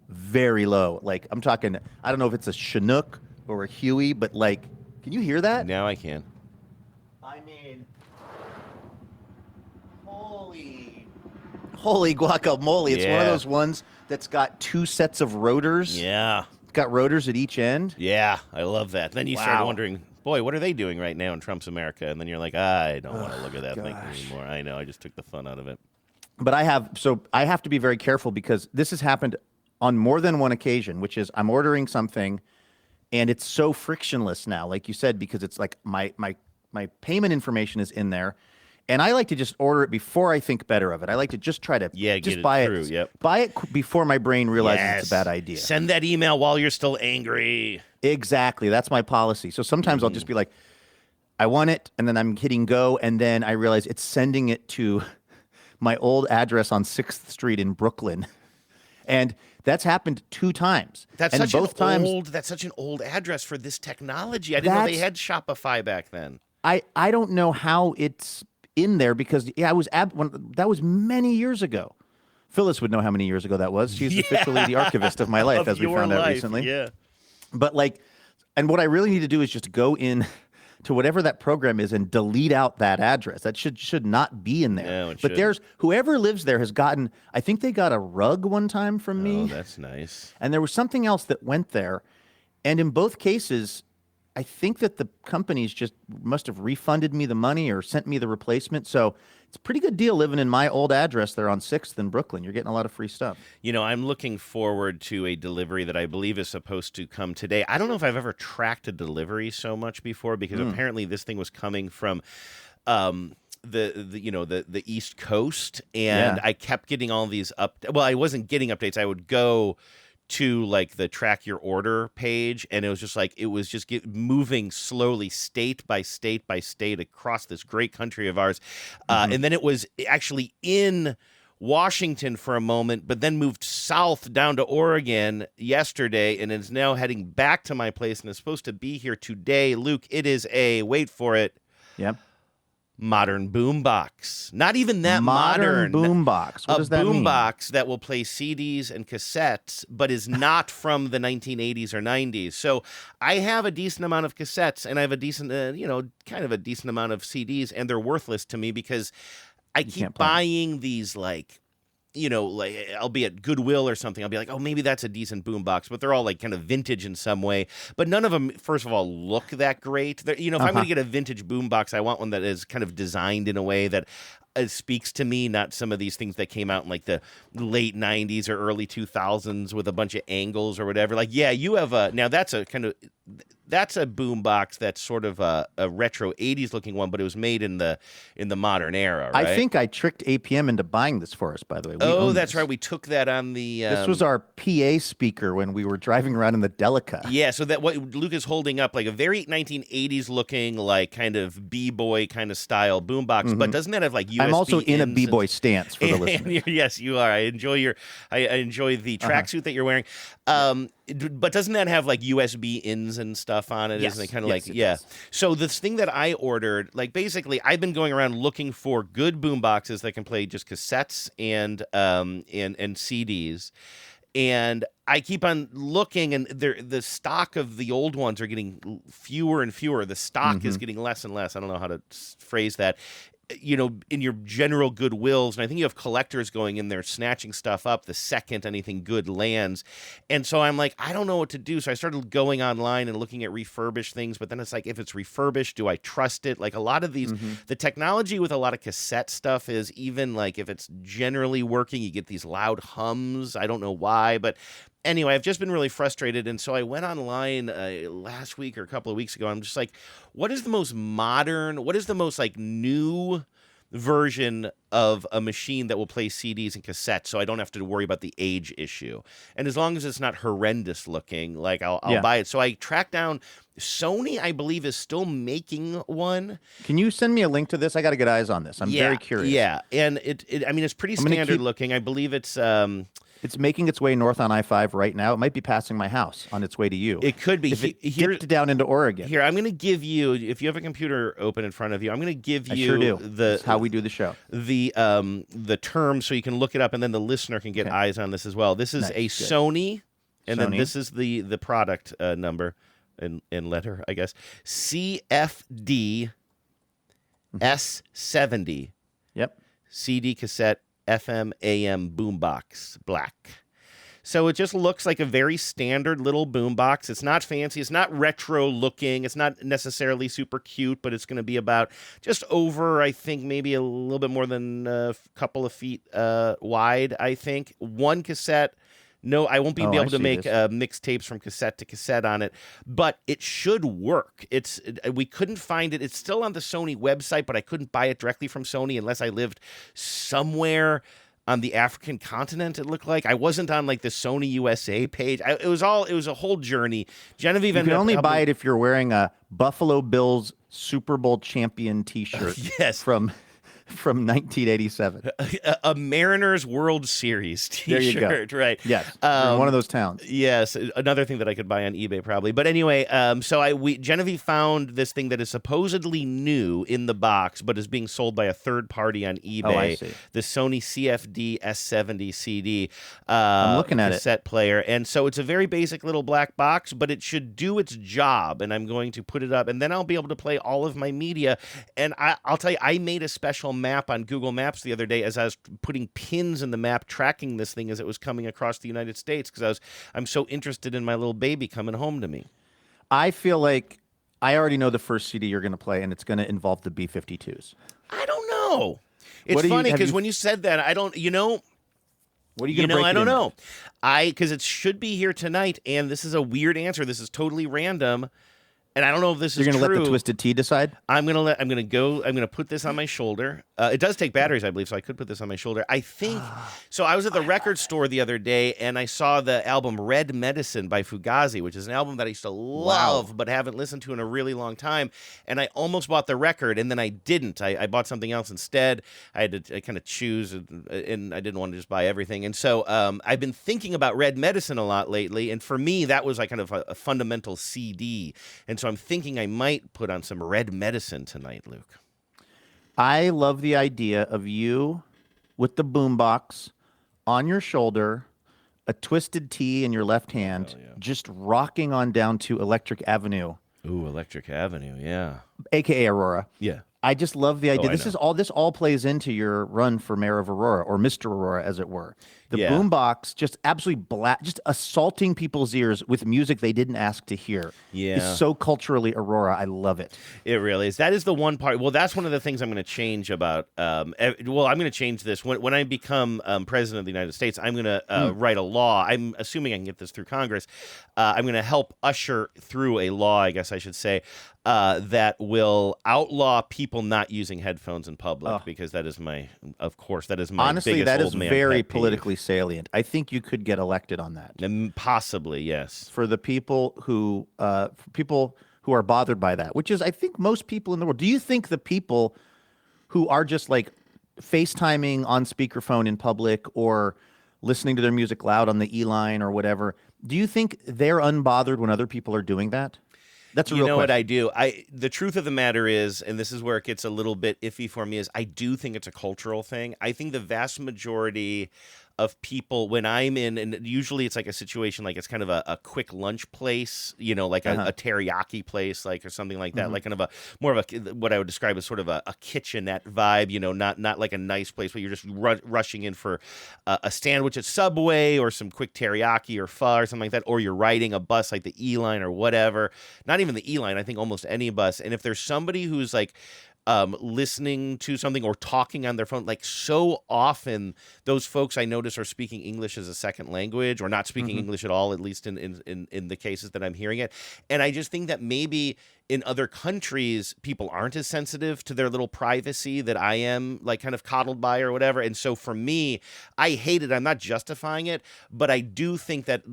very low. Like, I'm talking, I don't know if it's a Chinook or a Huey, but like, can you hear that? Now I can. I mean, holy guacamole. It's one of those ones that's got two sets of rotors. Yeah. It's got rotors at each end. Yeah, I love that. Then you start wondering, boy, what are they doing right now in Trump's America? And then you're like, I don't want to look at that thing anymore. I know, I just took the fun out of it. But I have to be very careful because this has happened on more than one occasion, which is I'm ordering something and it's so frictionless now, like you said, because it's like my payment information is in there. And I like to just order it before I think better of it. I like to just try to just buy it. Yep. Buy it before my brain realizes it's a bad idea. Send that email while you're still angry. Exactly. That's my policy. So sometimes I'll just be like, I want it, and then I'm hitting go, and then I realize it's sending it to my old address on 6th Street in Brooklyn. And that's happened 2 times. That's and such an old address for this technology. I didn't know they had Shopify back then. I don't know how it's in there because that was many years ago. Phyllis would know how many years ago that was. She's officially the archivist of my life, as we found out recently. Yeah. But and what I really need to do is just go in to whatever that program is and delete out that address. That should not be in there. No, it but there's whoever lives there has gotten. I think they got a rug one time from me. Oh, that's nice. And there was something else that went there, and in both cases, I think that the companies just must have refunded me the money or sent me the replacement. So it's a pretty good deal living in my old address there on 6th in Brooklyn. You're getting a lot of free stuff. I'm looking forward to a delivery that I believe is supposed to come today. I don't know if I've ever tracked a delivery so much before because apparently this thing was coming from the East Coast, and I kept getting all these Well, I wasn't getting updates. I would go to the track your order page, and it was just moving slowly state by state by state across this great country of ours. And then it was actually in Washington for a moment, but then moved south down to Oregon yesterday and is now heading back to my place and is supposed to be here today. Luke, it is wait for it. Yep. Modern boombox. Not even that modern boombox. What does that mean? A boombox that will play CDs and cassettes, but is not from the 1980s or 90s. So I have a decent amount of cassettes, and I have a decent, kind of a decent amount of CDs, and they're worthless to me because I keep buying these I'll be at Goodwill or something. I'll be like, oh, maybe that's a decent boombox, but they're all kind of vintage in some way. But none of them, first of all, look that great. If I'm going to get a vintage boombox, I want one that is kind of designed in a way that speaks to me, not some of these things that came out in the late 90s or early 2000s with a bunch of angles or whatever. You have that's a boombox that's sort of a retro 80s looking one, but it was made in the modern era, right? I think I tricked APM into buying this for us, by the way. That's right. We took that on the... This was our PA speaker when we were driving around in the Delica. Yeah, so that what Luke is holding up, a very 1980s looking, kind of B-boy kind of style boombox, but doesn't that have USB I'm also in a B-boy stance for the listener. Yes, you are. I enjoy the tracksuit that you're wearing. But doesn't that have USB ins and stuff on it? Yes. Isn't it kind of yes. So this thing that I ordered, basically I've been going around looking for good boom boxes that can play just cassettes and CDs. And I keep on looking, and the stock of the old ones are getting fewer and fewer. The stock is getting less and less. I don't know how to phrase that. In your general Goodwills, and I think you have collectors going in there snatching stuff up the second anything good lands. And so I'm like, I don't know what to do. So I started going online and looking at refurbished things, but then it's if it's refurbished, do I trust it? A lot of these, the technology with a lot of cassette stuff is even if it's generally working, you get these loud hums. I don't know why, but anyway, I've just been really frustrated, and so I went online last week or a couple of weeks ago. I'm just what is the most modern, what is the most new version of a machine that will play CDs and cassettes, so I don't have to worry about the age issue. And as long as it's not horrendous looking, like I'll buy it. So I tracked down Sony, I believe, is still making one. Can you send me a link to this? I got to get eyes on this. I'm very curious. Yeah, and I mean, it's pretty standard looking. I believe it's making its way north on I-5 right now. It might be passing my house on its way to you. It could be. If it dipped down into Oregon. Here, I'm going to give you, if you have a computer open in front of you, I'm going to give you I sure do. That's how we do the show. The term so you can look it up, and then the listener can get eyes on this as well. This is a Sony, and then this is the product number in letter, I guess. CFD S70. Yep. CD cassette FM AM boombox black. So it just looks like a very standard little boombox. It's not fancy. It's not retro looking. It's not necessarily super cute, but it's going to be about just over, I think, maybe a little bit more than a couple of feet wide, I think. One cassette. No, I won't be able to make mixtapes from cassette to cassette on it, but it should work. We couldn't find it. It's still on the Sony website, but I couldn't buy it directly from Sony unless I lived somewhere on the African continent. It looked like I wasn't on like the Sony USA page. It was a whole journey. Genevieve, you can only buy it if you're wearing a Buffalo Bills Super Bowl champion T-shirt. Yes, from 1987. A Mariners World Series T-shirt, there you go. Right? Yes, in one of those towns. Yes, another thing that I could buy on eBay probably. But anyway, Genevieve found this thing that is supposedly new in the box, but is being sold by a third party on eBay. Oh, I see. The Sony CFD S70 CD. I'm looking at cassette player, and so it's a very basic little black box, but it should do its job. And I'm going to put it up, and then I'll be able to play all of my media. And I'll tell you, I made a special map on Google Maps the other day as I was putting pins in the map tracking this thing as it was coming across the United States because I'm so interested in my little baby coming home to me. I feel like I already know the first CD you're going to play, and it's going to involve the B-52s. I don't know. It's funny because when you said that, I don't, what are you going to break I don't know. Because it should be here tonight, and this is a weird answer. This is totally random. And I don't know if this is true. You're going to let the Twisted Tea decide? I'm going to put this on my shoulder. It does take batteries, I believe, so I could put this on my shoulder. I think, so I was at the record store the other day, and I saw the album Red Medicine by Fugazi, which is an album that I used to love, but haven't listened to in a really long time. And I almost bought the record, and then I didn't. I bought something else instead. I had to kind of choose, and I didn't want to just buy everything. And so I've been thinking about Red Medicine a lot lately, and for me, that was like kind of a fundamental CD. And so I'm thinking I might put on some Red Medicine tonight, Luke. I love the idea of you with the boombox on your shoulder, a Twisted Tea in your left hand, just rocking on down to Electric Avenue. Ooh, Electric Avenue, yeah. AKA Aurora. Yeah. I just love the idea. This all plays into your run for mayor of Aurora, or Mr. Aurora, as it were. The boombox just absolutely just assaulting people's ears with music they didn't ask to hear. Yeah. It's so culturally Aurora. I love it. It really is. That is the one part. Well, that's one of the things I'm going to change about. I'm going to change this. When I become president of the United States, I'm going to write a law. I'm assuming I can get this through Congress. I'm going to help usher through a law, I guess I should say, that will outlaw people not using headphones in public, because that is my honestly, biggest that old is man very pet peeve. politically salient. I think you could get elected on that. Possibly, yes. For the people who are bothered by that, which is, I think, most people in the world. Do you think the people who are just like FaceTiming on speakerphone in public or listening to their music loud on the E-line or whatever, do you think they're unbothered when other people are doing that? That's a real question. What I do? The truth of the matter is, and this is where it gets a little bit iffy for me, is I do think it's a cultural thing. I think the vast majority of people, when I'm in, and usually it's like a situation like it's kind of a quick lunch place, like a teriyaki place, like, or something like that, like kind of more of a, what I would describe as sort of a kitchenette vibe, not like a nice place, but you're just rushing in for a sandwich at Subway or some quick teriyaki or pho or something like that, or you're riding a bus like the E-line or whatever, not even the E-line, I think almost any bus. And if there's somebody who's like, listening to something or talking on their phone. Like so often, those folks I notice are speaking English as a second language or not speaking English at all, at least in the cases that I'm hearing it. And I just think that maybe in other countries, people aren't as sensitive to their little privacy that I am, like kind of coddled by or whatever. And so for me, I hate it. I'm not justifying it, but I do think that,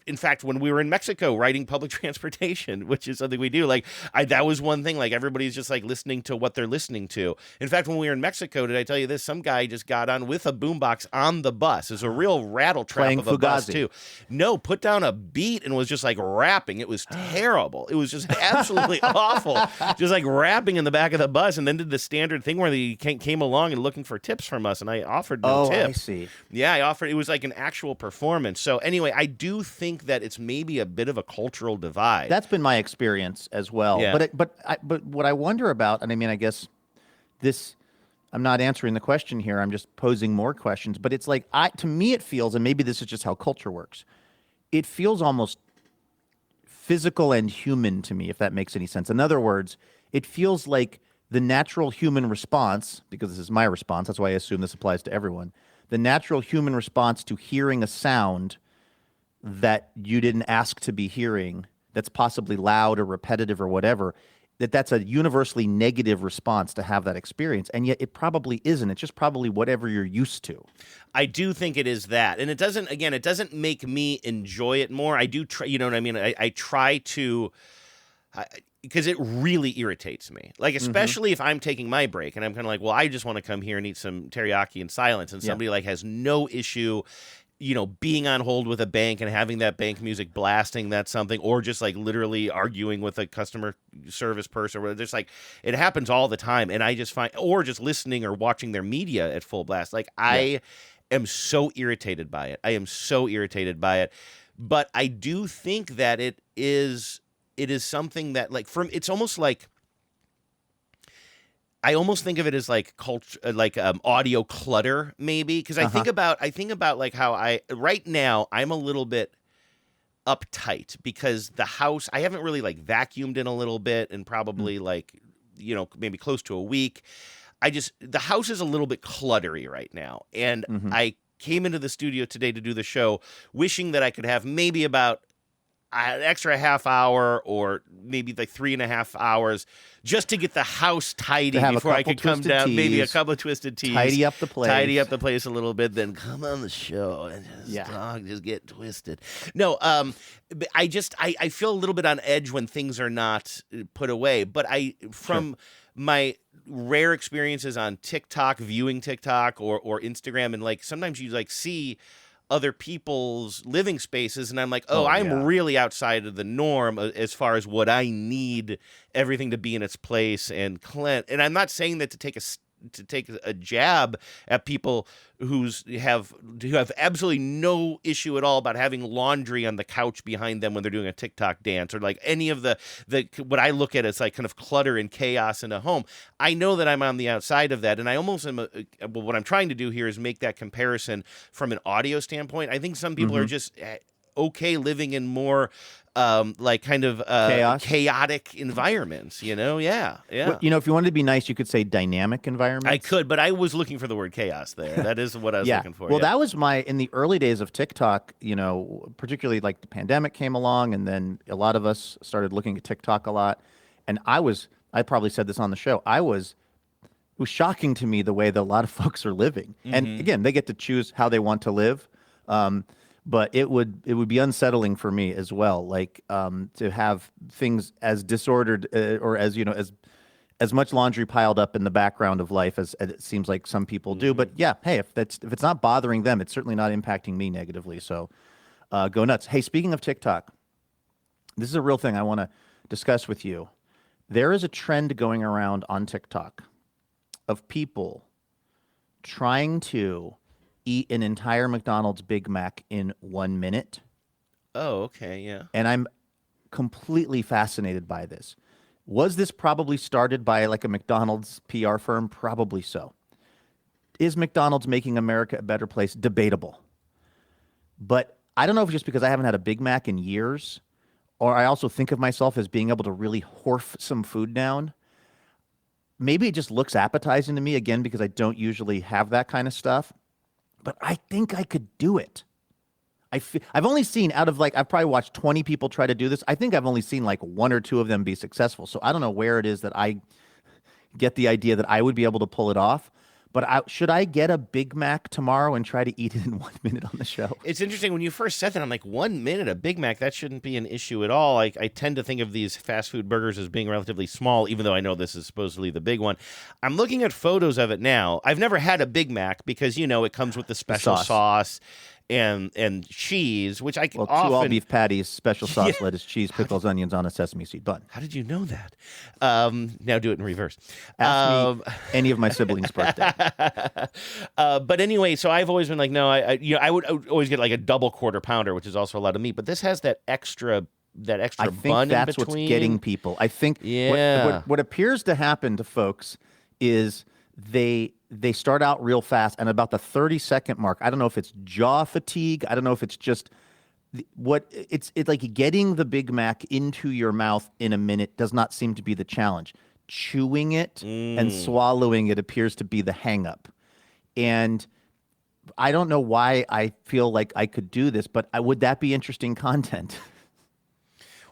in fact, when we were in Mexico riding public transportation, which is something we do, like that was one thing, like everybody's just like listening to what they're listening to. In fact, when we were in Mexico, did I tell you this? Some guy just got on with a boombox on the bus. It was a real rattle trap Playing of a bus Fugazi. too. No, put down a beat and was just like rapping. It was terrible. It was just absolutely awful. Just like rapping in the back of the bus, and then did the standard thing where he came along and looking for tips from us, and I offered no tips. I see. Yeah, I offered. It was like an actual performance. So anyway, I do think that it's maybe a bit of a cultural divide. That's been my experience as well. Yeah. But what I wonder about, and I mean, I guess this, I'm not answering the question here. I'm just posing more questions. But it's like, to me, it feels, and maybe this is just how culture works. It feels almost physical and human to me, if that makes any sense. In other words, it feels like the natural human response, because this is my response, that's why I assume this applies to everyone, the natural human response to hearing a sound that you didn't ask to be hearing, that's possibly loud or repetitive or whatever, that's a universally negative response to have that experience. And yet it probably isn't. It's just probably whatever you're used to. I do think it is that. And it doesn't make me enjoy it more. I do try, you know what I mean? I try to, because it really irritates me. Like, especially if I'm taking my break and I'm kind of like, well, I just want to come here and eat some teriyaki in silence. And somebody like has no issue, you know, being on hold with a bank and having that bank music blasting, that's something, or just like literally arguing with a customer service person, or whatever. There's like, it happens all the time. And I just find, or just listening or watching their media at full blast. Like, I am so irritated by it. But I do think that it is something that, like, it's almost like, I almost think of it as like culture, like audio clutter, maybe, because I think about like how right now I'm a little bit uptight because the house, I haven't really like vacuumed in a little bit and probably like, you know, maybe close to a week. The house is a little bit cluttery right now, and I came into the studio today to do the show wishing that I could have maybe about an extra half hour or maybe like 3.5 hours just to get the house tidy before I could come down. Maybe a couple of twisted teas. Tidy up the place a little bit, then come on the show and just get twisted. No, I feel a little bit on edge when things are not put away. But from my rare experiences on TikTok, viewing TikTok or Instagram, and like sometimes you like see other people's living spaces, and I'm like, I'm really outside of the norm as far as what I need everything to be in its place and clean. And I'm not saying that to take a jab at people who have absolutely no issue at all about having laundry on the couch behind them when they're doing a TikTok dance, or like any of the what I look at as like kind of clutter and chaos in a home. I know that I'm on the outside of that, and I almost am. What I'm trying to do here is make that comparison from an audio standpoint. I think some people are just okay living in more like kind of chaotic environments, you know? Yeah. Well, you know, if you wanted to be nice, you could say dynamic environments. I could, but I was looking for the word chaos there. That is what I was looking for. Well, that was in the early days of TikTok, you know, particularly like the pandemic came along, and then a lot of us started looking at TikTok a lot. And I probably said this on the show, it was shocking to me the way that a lot of folks are living. And again, they get to choose how they want to live. But it would be unsettling for me as well, like to have things as disordered or as, you know, as much laundry piled up in the background of life as it seems like some people do. But yeah, hey, if it's not bothering them, it's certainly not impacting me negatively. So go nuts. Hey, speaking of TikTok, this is a real thing I want to discuss with you. There is a trend going around on TikTok of people trying to eat an entire McDonald's Big Mac in 1 minute. Oh, okay, yeah. And I'm completely fascinated by this. Was this probably started by like a McDonald's PR firm? Probably so. Is McDonald's making America a better place? Debatable. But I don't know if it's just because I haven't had a Big Mac in years, or I also think of myself as being able to really horf some food down. maybe it just looks appetizing to me again because I don't usually have that kind of stuff. But I think I could do it. I've only seen I've probably watched 20 people try to do this. I think I've only seen like 1 or 2 of them be successful. So I don't know where it is that I get the idea that I would be able to pull it off. But should I get a Big Mac tomorrow and try to eat it in 1 minute on the show? It's interesting. When you first said that, I'm like, 1 minute, a Big Mac, that shouldn't be an issue at all. I tend to think of these fast food burgers as being relatively small, even though I know this is supposedly the big one. I'm looking at photos of it now. I've never had a Big Mac because, it comes with the special sauce and cheese, which I can often... 2 all-beef patties, special sauce, lettuce, cheese, pickles, onions on a sesame seed bun. How did you know that? Now do it in reverse. Ask me any of my siblings' birthday. But anyway, so I've always been like, no, I would always get like a double quarter pounder, which is also a lot of meat. But this has that extra bun in between. I think that's what's getting people. I think what appears to happen to folks is they start out real fast, and about the 30-second mark, I don't know if it's jaw fatigue. I don't know if it's just it's like getting the Big Mac into your mouth in a minute does not seem to be the challenge. Chewing it and swallowing it appears to be the hang-up. And I don't know why I feel like I could do this, but would that be interesting content?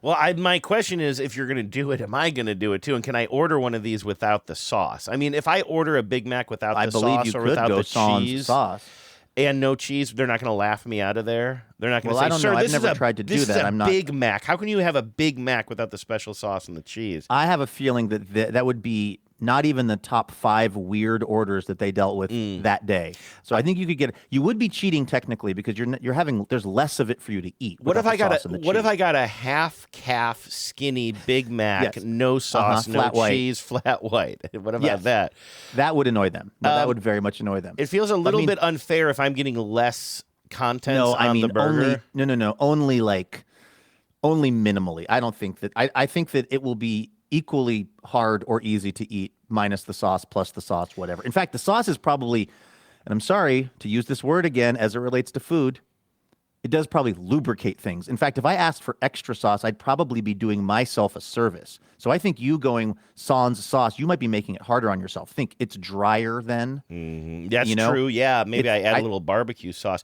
Well, my question is, if you're going to do it, am I going to do it too? And can I order one of these without the sauce? I mean, if I order a Big Mac without the sauce or without the cheese and no cheese, they're not going to laugh me out of there. They're not going to say, "Sir, I've never tried to do that. This is a Big Mac. How can you have a Big Mac without the special sauce and the cheese?" I have a feeling that that would be not even the top 5 weird orders that they dealt with that day. So I think you would be cheating technically because there's less of it for you to eat. What if I got a half calf skinny Big Mac, no sauce, no cheese, flat white? What about that? That would annoy them. No, that would very much annoy them. It feels a little bit unfair if I'm getting less content on the burger. Only minimally. I don't think that I think that it will be equally hard or easy to eat minus the sauce, plus the sauce, whatever. In fact, the sauce is probably, and I'm sorry to use this word again as it relates to food, it does probably lubricate things. In fact, if I asked for extra sauce, I'd probably be doing myself a service. So I think you going sans sauce, you might be making it harder on yourself. Think it's drier then. That's true. Yeah, maybe I add a little barbecue sauce.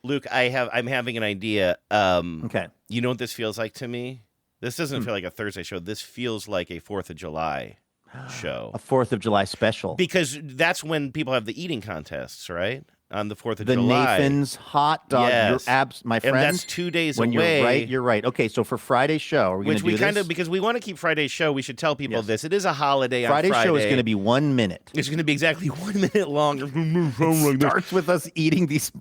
Luke, I'm having an idea. Okay. You know what this feels like to me? This doesn't feel like a Thursday show. This feels like a 4th of July show. A 4th of July special. Because that's when people have the eating contests, right? On the 4th of July. The Nathan's hot dog. Yes. My friend. And that's 2 days when away. You're right. Okay, so for Friday's show, are we going to do this? Because we want to keep Friday's show, we should tell people this. It is a holiday on Friday. Friday's show is going to be 1 minute. It's going to be exactly 1 minute long. It starts with us eating these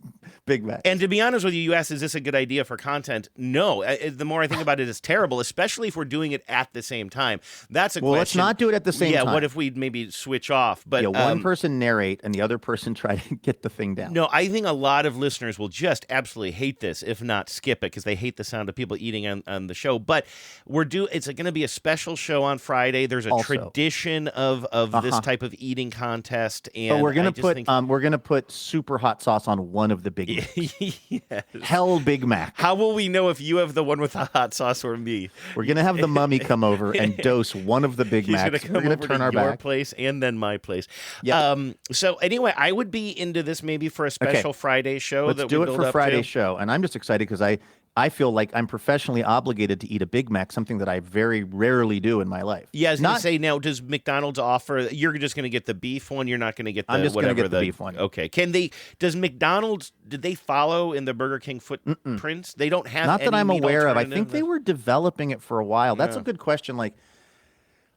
Big Macs. And to be honest with you, you asked, is this a good idea for content? No. The more I think about it, it's terrible, especially if we're doing it at the same time. That's a question. Well, let's not do it at the same time. Yeah, what if we maybe switch off? But one person narrate and the other person try to get the thing down. No, I think a lot of listeners will just absolutely hate this, if not skip it, because they hate the sound of people eating on the show. But it's going to be a special show on Friday. There's a tradition of this type of eating contest, and we're going to put super hot sauce on one of the Big Macs. Yes. Hell Big Mac. How will we know if you have the one with the hot sauce or me? We're going to have the mummy come over and dose one of the Big Macs. We're going to turn our back. Your place and then my place. Yep. So anyway, I would be into this maybe for a special Friday show. Let's do it for Friday's show. And I'm just excited because I feel like I'm professionally obligated to eat a Big Mac, something that I very rarely do in my life. Yeah, I was going to say, now, does McDonald's offer, you're just going to get the beef one? You're not going to get the I'm just going to get the beef one. Okay. Does McDonald's, did they follow in the Burger King footprints? They don't have Not any that I'm meat aware of. I alternative? think they were developing it for a while. That's a good question. Like,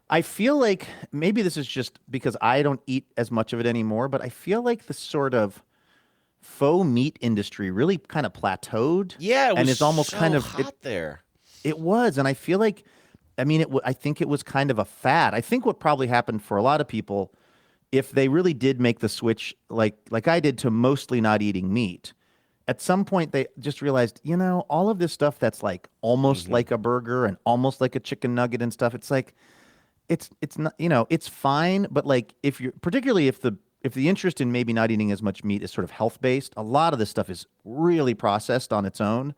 I feel like maybe this is just because I don't eat as much of it anymore, but I feel like the sort of faux meat industry really kind of plateaued. Yeah, and it's almost kind of hot there. It was, and I feel like, I mean, I think it was kind of a fad. I think what probably happened for a lot of people, if they really did make the switch, like I did, to mostly not eating meat, at some point they just realized, all of this stuff that's like almost like a burger and almost like a chicken nugget and stuff. It's like, it's not, it's fine, but like particularly if the interest in maybe not eating as much meat is sort of health-based, a lot of this stuff is really processed on its own.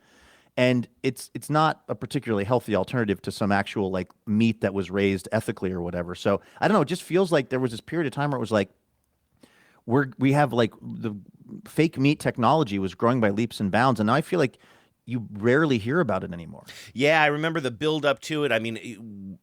And it's not a particularly healthy alternative to some actual like meat that was raised ethically or whatever. So I don't know. It just feels like there was this period of time where it was like we have like the fake meat technology was growing by leaps and bounds, and now I feel like you rarely hear about it anymore. Yeah, I remember the build up to it. I mean,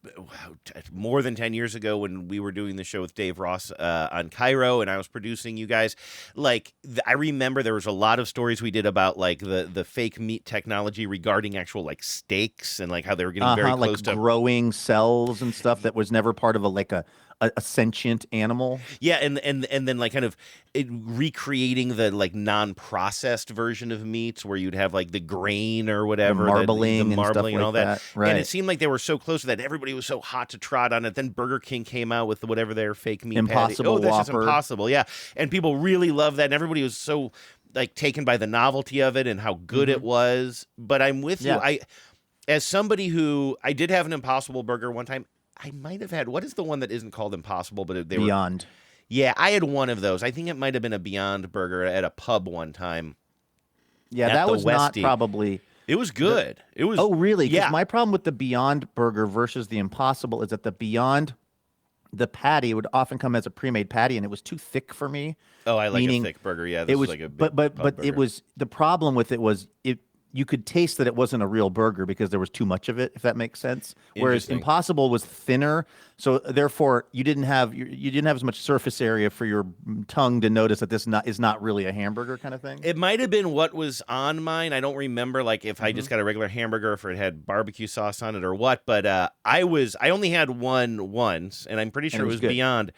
more than 10 years ago when we were doing the show with Dave Ross on Cairo and I was producing you guys, like I remember there was a lot of stories we did about like the fake meat technology regarding actual like steaks and like how they were getting very close to growing cells and stuff that was never part of a sentient animal. Yeah, and then like kind of recreating the like non-processed version of meats where you'd have like the grain or whatever, the marbling and stuff all like that. Right. And it seemed like they were so close to that. Everybody was so hot to trot on it. Then Burger King came out with whatever their fake meat Impossible patty. Oh, this is Whopper. impossible. Yeah, and people really loved that, and everybody was so like taken by the novelty of it and how good it was. But I'm with you. As somebody who I did have an Impossible Burger one time. I might have had, what is the one that isn't called Impossible, but they were Beyond. Yeah, I had one of those. I think it might have been a Beyond Burger at a pub one time. Yeah, that was not probably. It was good. It was. Oh, really? Yeah. My problem with the Beyond Burger versus the Impossible is that the Beyond, the patty would often come as a pre-made patty, and it was too thick for me. Oh, I like a thick burger. Yeah, this it was like a big but burger. it was the problem with it was it. You could taste that it wasn't a real burger because there was too much of it, if that makes sense. Whereas Impossible was thinner, so therefore you didn't have as much surface area for your tongue to notice that this is not really a hamburger kind of thing. It might have been what was on mine. I don't remember, like if I just got a regular hamburger, if it had barbecue sauce on it or what. But I only had one once, and I'm pretty sure it was Beyond.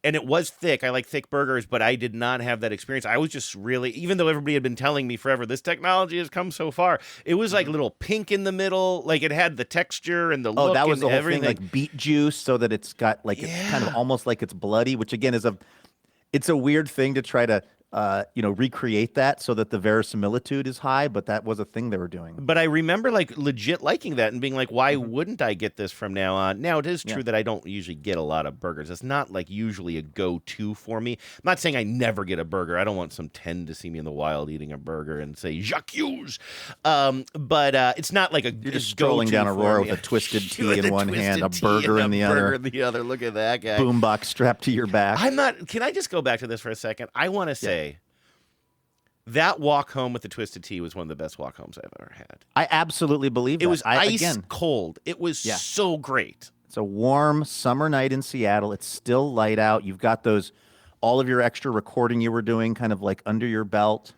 And it was thick. I like thick burgers, but I did not have that experience. I was just really, even though everybody had been telling me forever, this technology has come so far. It was like a little pink in the middle. Like it had the texture and the look. Oh, that was the whole everything. Thing, like beet juice, so that it's got like it's kind of almost like it's bloody, which again it's a weird thing to try to recreate that so that the verisimilitude is high, but that was a thing they were doing. But I remember like legit liking that and being like, why wouldn't I get this from now on? Now, it is true that I don't usually get a lot of burgers. It's not like usually a go-to for me. I'm not saying I never get a burger. I don't want some 10 to see me in the wild eating a burger and say, Jacques Hughes. But it's not like You're just strolling down Aurora with a Twisted Tea in one hand, a burger in the other. Look at that guy. Boombox strapped to your back. Can I just go back to this for a second? I want to say, that walk home with the Twisted Tea was one of the best walk homes I've ever had. I absolutely believe that. It was ice cold. It was so great. It's a warm summer night in Seattle. It's still light out. You've got all of your extra recording you were doing kind of like under your belt.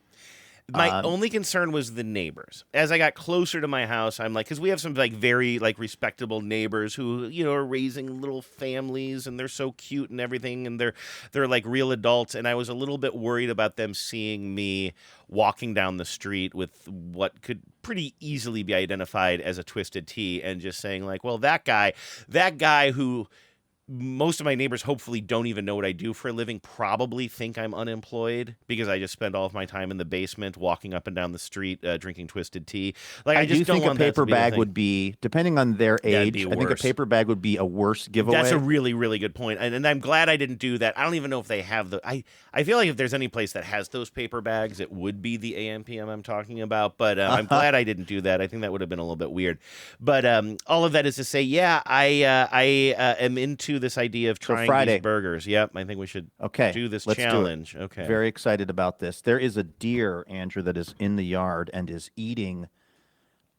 My only concern was the neighbors. As I got closer to my house, I'm like, because we have some like very like respectable neighbors who are raising little families and they're so cute and everything, and they're like real adults. And I was a little bit worried about them seeing me walking down the street with what could pretty easily be identified as a Twisted Tea and just saying like, well, that guy who most of my neighbors hopefully don't even know what I do for a living, probably think I'm unemployed because I just spend all of my time in the basement walking up and down the street drinking Twisted Tea. Like I just do think want a paper bag would be, depending on their age, I think a paper bag would be a worse giveaway. That's a really, really good point. And I'm glad I didn't do that. I don't even know if they have I feel like if there's any place that has those paper bags, it would be the AMPM I'm talking about. But I'm glad I didn't do that. I think that would have been a little bit weird. But all of that is to say, yeah, I am into this idea of trying these burgers. Yep, I think we should do this challenge. Do it. Okay. Very excited about this. There is a deer, Andrew, that is in the yard and is eating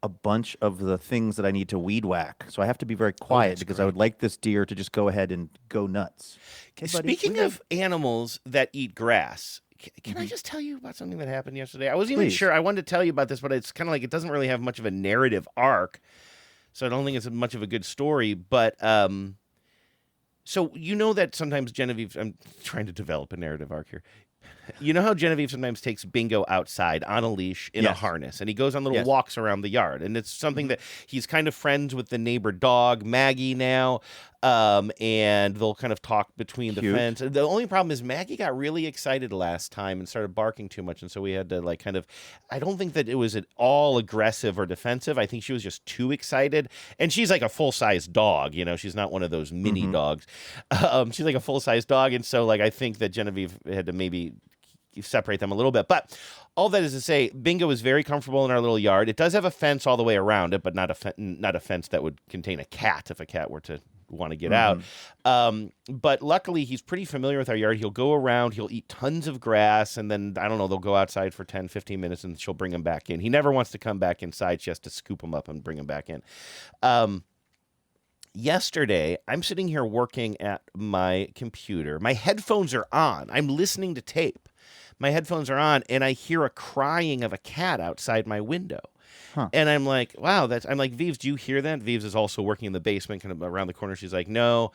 a bunch of the things that I need to weed whack. So I have to be very quiet because I would like this deer to just go ahead and go nuts. Okay, speaking of animals that eat grass, can I just tell you about something that happened yesterday? I wasn't even sure. I wanted to tell you about this, but it's kind of like it doesn't really have much of a narrative arc. So I don't think it's much of a good story. But so you know that sometimes Genevieve, I'm trying to develop a narrative arc here. You know how Genevieve sometimes takes Bingo outside on a leash in a harness, and he goes on little walks around the yard, and it's something that he's kind of friends with the neighbor dog, Maggie, now, and they'll kind of talk between the fence. The only problem is Maggie got really excited last time and started barking too much, and so we had to like kind of, I don't think that it was at all aggressive or defensive. I think she was just too excited, and she's like a full-size dog, she's not one of those mini dogs. She's like a full-size dog, and so like I think that Genevieve had to maybe separate them a little bit. But all that is to say, Bingo is very comfortable in our little yard. It does have a fence all the way around it, but not a fence that would contain a cat if a cat were to want to get out. But luckily, he's pretty familiar with our yard. He'll go around, he'll eat tons of grass, and then, I don't know, they'll go outside for 10, 15 minutes, and she'll bring him back in. He never wants to come back inside. She has to scoop him up and bring him back in. Yesterday, I'm sitting here working at my computer. My headphones are on. I'm listening to tape. My headphones are on, and I hear a crying of a cat outside my window. Huh. And I'm like, wow, I'm like, Vives, do you hear that? Vives is also working in the basement, kind of around the corner. She's like, no.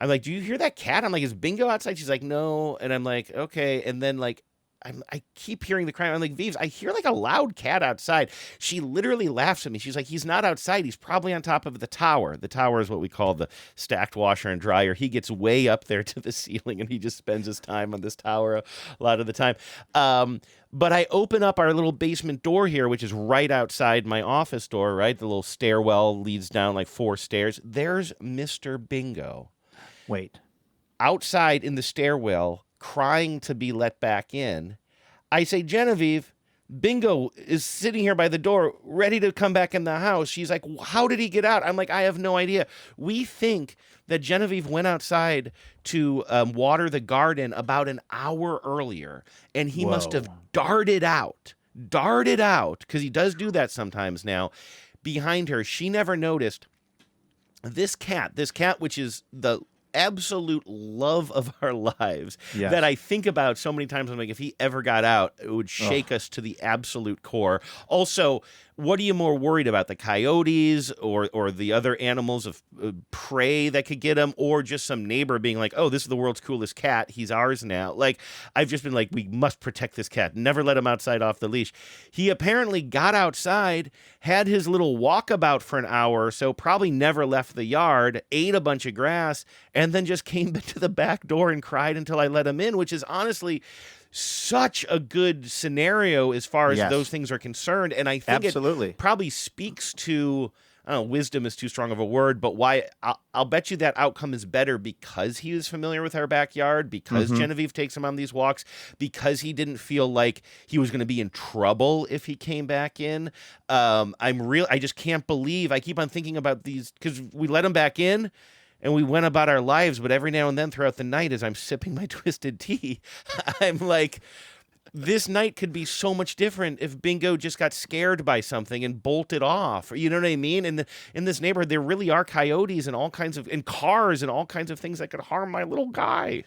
I'm like, do you hear that cat? I'm like, is Bingo outside? She's like, no. And I'm like, okay. And then like, I keep hearing the crying. I'm like, Vives, I hear like a loud cat outside. She literally laughs at me. She's like, he's not outside. He's probably on top of the tower. The tower is what we call the stacked washer and dryer. He gets way up there to the ceiling, and he just spends his time on this tower a lot of the time. But I open up our little basement door here, which is right outside my office door, right? The little stairwell leads down like 4 stairs. There's Mr. Bingo. Wait. Outside in the stairwell, crying to be let back in. I say, Genevieve, Bingo is sitting here by the door, ready to come back in the house. She's like, how did he get out? I'm like, I have no idea. We think that Genevieve went outside to water the garden about an hour earlier, and he must have darted out, because he does do that sometimes now, behind her. She never noticed. This cat, which is the absolute love of our lives, that I think about so many times. I'm like, if he ever got out, it would shake us to the absolute core. Also, what are you more worried about, the coyotes or the other animals of prey that could get him, or just some neighbor being like, oh, this is the world's coolest cat, he's ours now? Like, I've just been like, we must protect this cat, never let him outside off the leash. He apparently got outside, had his little walkabout for an hour or so, probably never left the yard, ate a bunch of grass, and then just came to the back door and cried until I let him in, which is honestly such a good scenario as far as those things are concerned. And I think it probably speaks to, I don't know, wisdom is too strong of a word, but why I'll bet you that outcome is better because he is familiar with our backyard, because Genevieve takes him on these walks, because he didn't feel like he was going to be in trouble if he came back in. I just can't believe, I keep on thinking about these, because we let him back in, and we went about our lives, but every now and then throughout the night, as I'm sipping my twisted tea, I'm like, this night could be so much different if Bingo just got scared by something and bolted off. You know what I mean? And in this neighborhood, there really are coyotes and all kinds of, and cars and all kinds of things that could harm my little guy.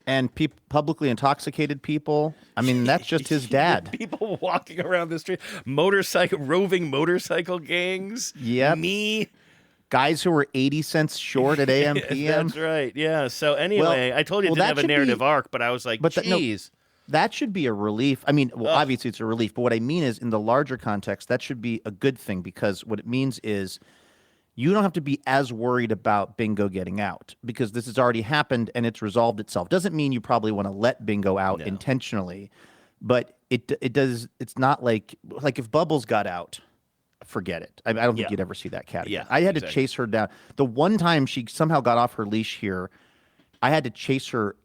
And publicly intoxicated people. I mean, that's just his dad. People walking around the street, roving motorcycle gangs. Yep. Me. Guys who were 80 cents short at AM PM. That's right. Yeah. So anyway, I told you it didn't have a narrative arc, but I was like, geez. That should be a relief. I mean, obviously it's a relief, but what I mean is in the larger context, that should be a good thing, because what it means is you don't have to be as worried about Bingo getting out, because this has already happened and it's resolved itself. Doesn't mean you probably want to let Bingo out intentionally, but it does. It's not like if Bubbles got out, forget it. I don't think you'd ever see that cat again. I had to chase her down. The one time she somehow got off her leash here, I had to chase her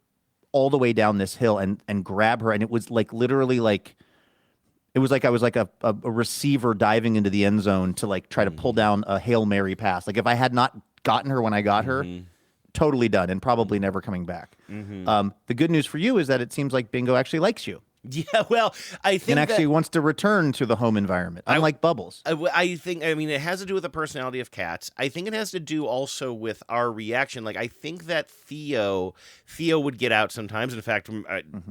all the way down this hill and grab her. And it was like literally like, it was like I was like a receiver diving into the end zone to like try to pull down a Hail Mary pass. Like if I had not gotten her when I got her, totally done and probably never coming back. The good news for you is that it seems like Bingo actually likes you. Yeah, well, I think and actually wants to return to the home environment, unlike Bubbles. I mean, it has to do with the personality of cats. I think it has to do also with our reaction. Like, I think that Theo would get out sometimes. In fact,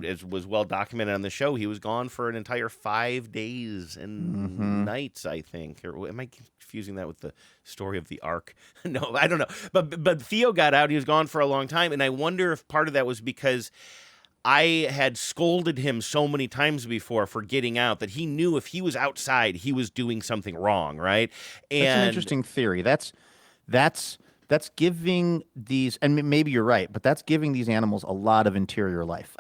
as was well documented on the show, he was gone for an entire 5 days and nights, I think. Or am I confusing that with the story of the Ark? No, I don't know. But Theo got out. He was gone for a long time, and I wonder if part of that was because I had scolded him so many times before for getting out that he knew if he was outside, he was doing something wrong, right? And that's an interesting theory. That's giving these, and maybe you're right, but that's giving these animals a lot of interior life.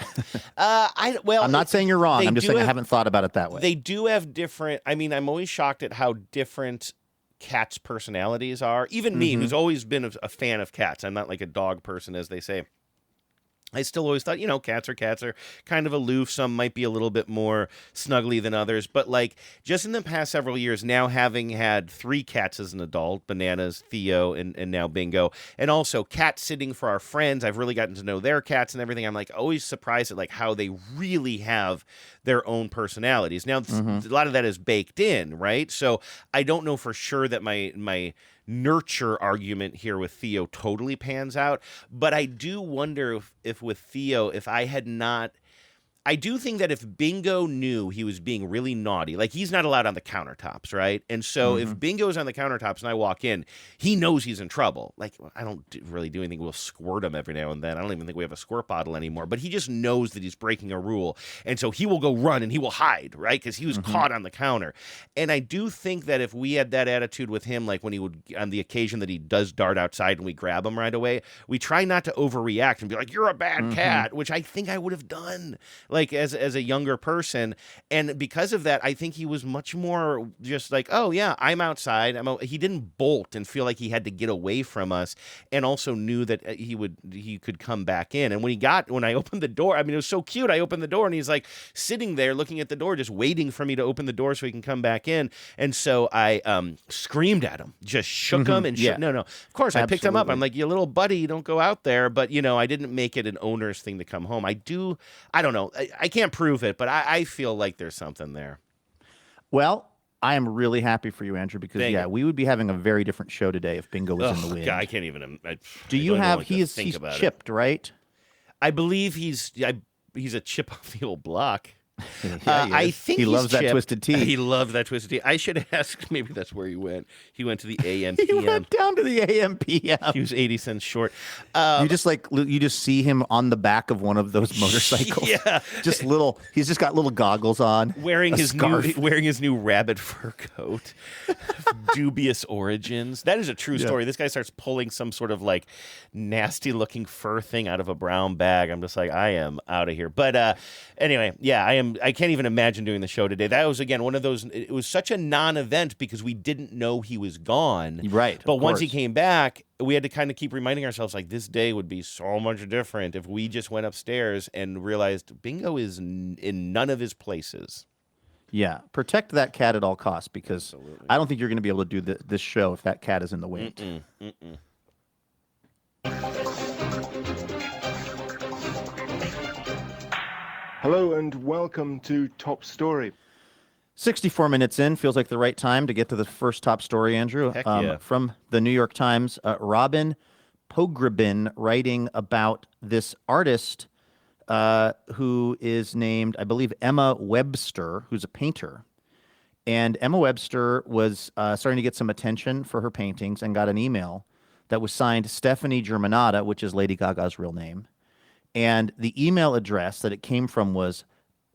I'm not saying you're wrong. I'm just saying I haven't thought about it that way. They do have different. I mean, I'm always shocked at how different cats' personalities are. Even me, who's always been a fan of cats. I'm not like a dog person, as they say. I still always thought, cats are kind of aloof. Some might be a little bit more snuggly than others. But like just in the past several years, now having had 3 cats as an adult, Bananas, Theo, and now Bingo, and also cat sitting for our friends, I've really gotten to know their cats and everything. I'm like always surprised at like how they really have their own personalities. Now, a lot of that is baked in, right? So I don't know for sure that my nurture argument here with Theo totally pans out, but I do wonder if with Theo, if I had not, I do think that if Bingo knew he was being really naughty, like he's not allowed on the countertops, right? And so if Bingo's on the countertops and I walk in, he knows he's in trouble. Like, I don't really do anything. We'll squirt him every now and then. I don't even think we have a squirt bottle anymore, but he just knows that he's breaking a rule. And so he will go run and he will hide, right? Because he was caught on the counter. And I do think that if we had that attitude with him, like when he would, on the occasion that he does dart outside and we grab him right away, we try not to overreact and be like, you're a bad cat, which I think I would have done. Like as a younger person. And because of that, I think he was much more just like, oh yeah, I'm outside. He didn't bolt and feel like he had to get away from us, and also knew that he could come back in. And when I opened the door, I mean, it was so cute. I opened the door and he's like sitting there looking at the door, just waiting for me to open the door so he can come back in. And so I screamed at him, just shook him and no. Of course, I picked him up. I'm like, you little buddy, don't go out there. But I didn't make it an owner's thing to come home. I don't know. I can't prove it, but I feel like there's something there. Well, I am really happy for you, Andrew, because we would be having a very different show today if Bingo was in the wind. God, I can't even. He's chipped, right? I believe he's a chip off the old block. I think he loves that Twisted Tea. He loves that Twisted Tea. I should ask. Maybe that's where he went. He went to the AM PM. He went down to the AM PM. He was 80 cents short. You just see him on the back of one of those motorcycles. Yeah, just little. He's just got little goggles on, wearing his new rabbit fur coat. Dubious origins. That is a true story. This guy starts pulling some sort of like nasty looking fur thing out of a brown bag. I'm just like, I am out of here. But anyway, I can't even imagine doing the show today. That was, again, one of those, it was such a non-event because we didn't know he was gone. Right. But once he came back, we had to kind of keep reminding ourselves, like, this day would be so much different if we just went upstairs and realized Bingo is in none of his places. Yeah. Protect that cat at all costs, because I don't think you're going to be able to do this show if that cat is in the wind. Hello and welcome to Top Story. 64 minutes in, feels like the right time to get to the first top story, Andrew. Heck yeah. From the New York Times, Robin Pogrebin writing about this artist who is named, I believe, Emma Webster, who's a painter. And Emma Webster was starting to get some attention for her paintings and got an email that was signed Stephanie Germanotta, which is Lady Gaga's real name. And the email address that it came from was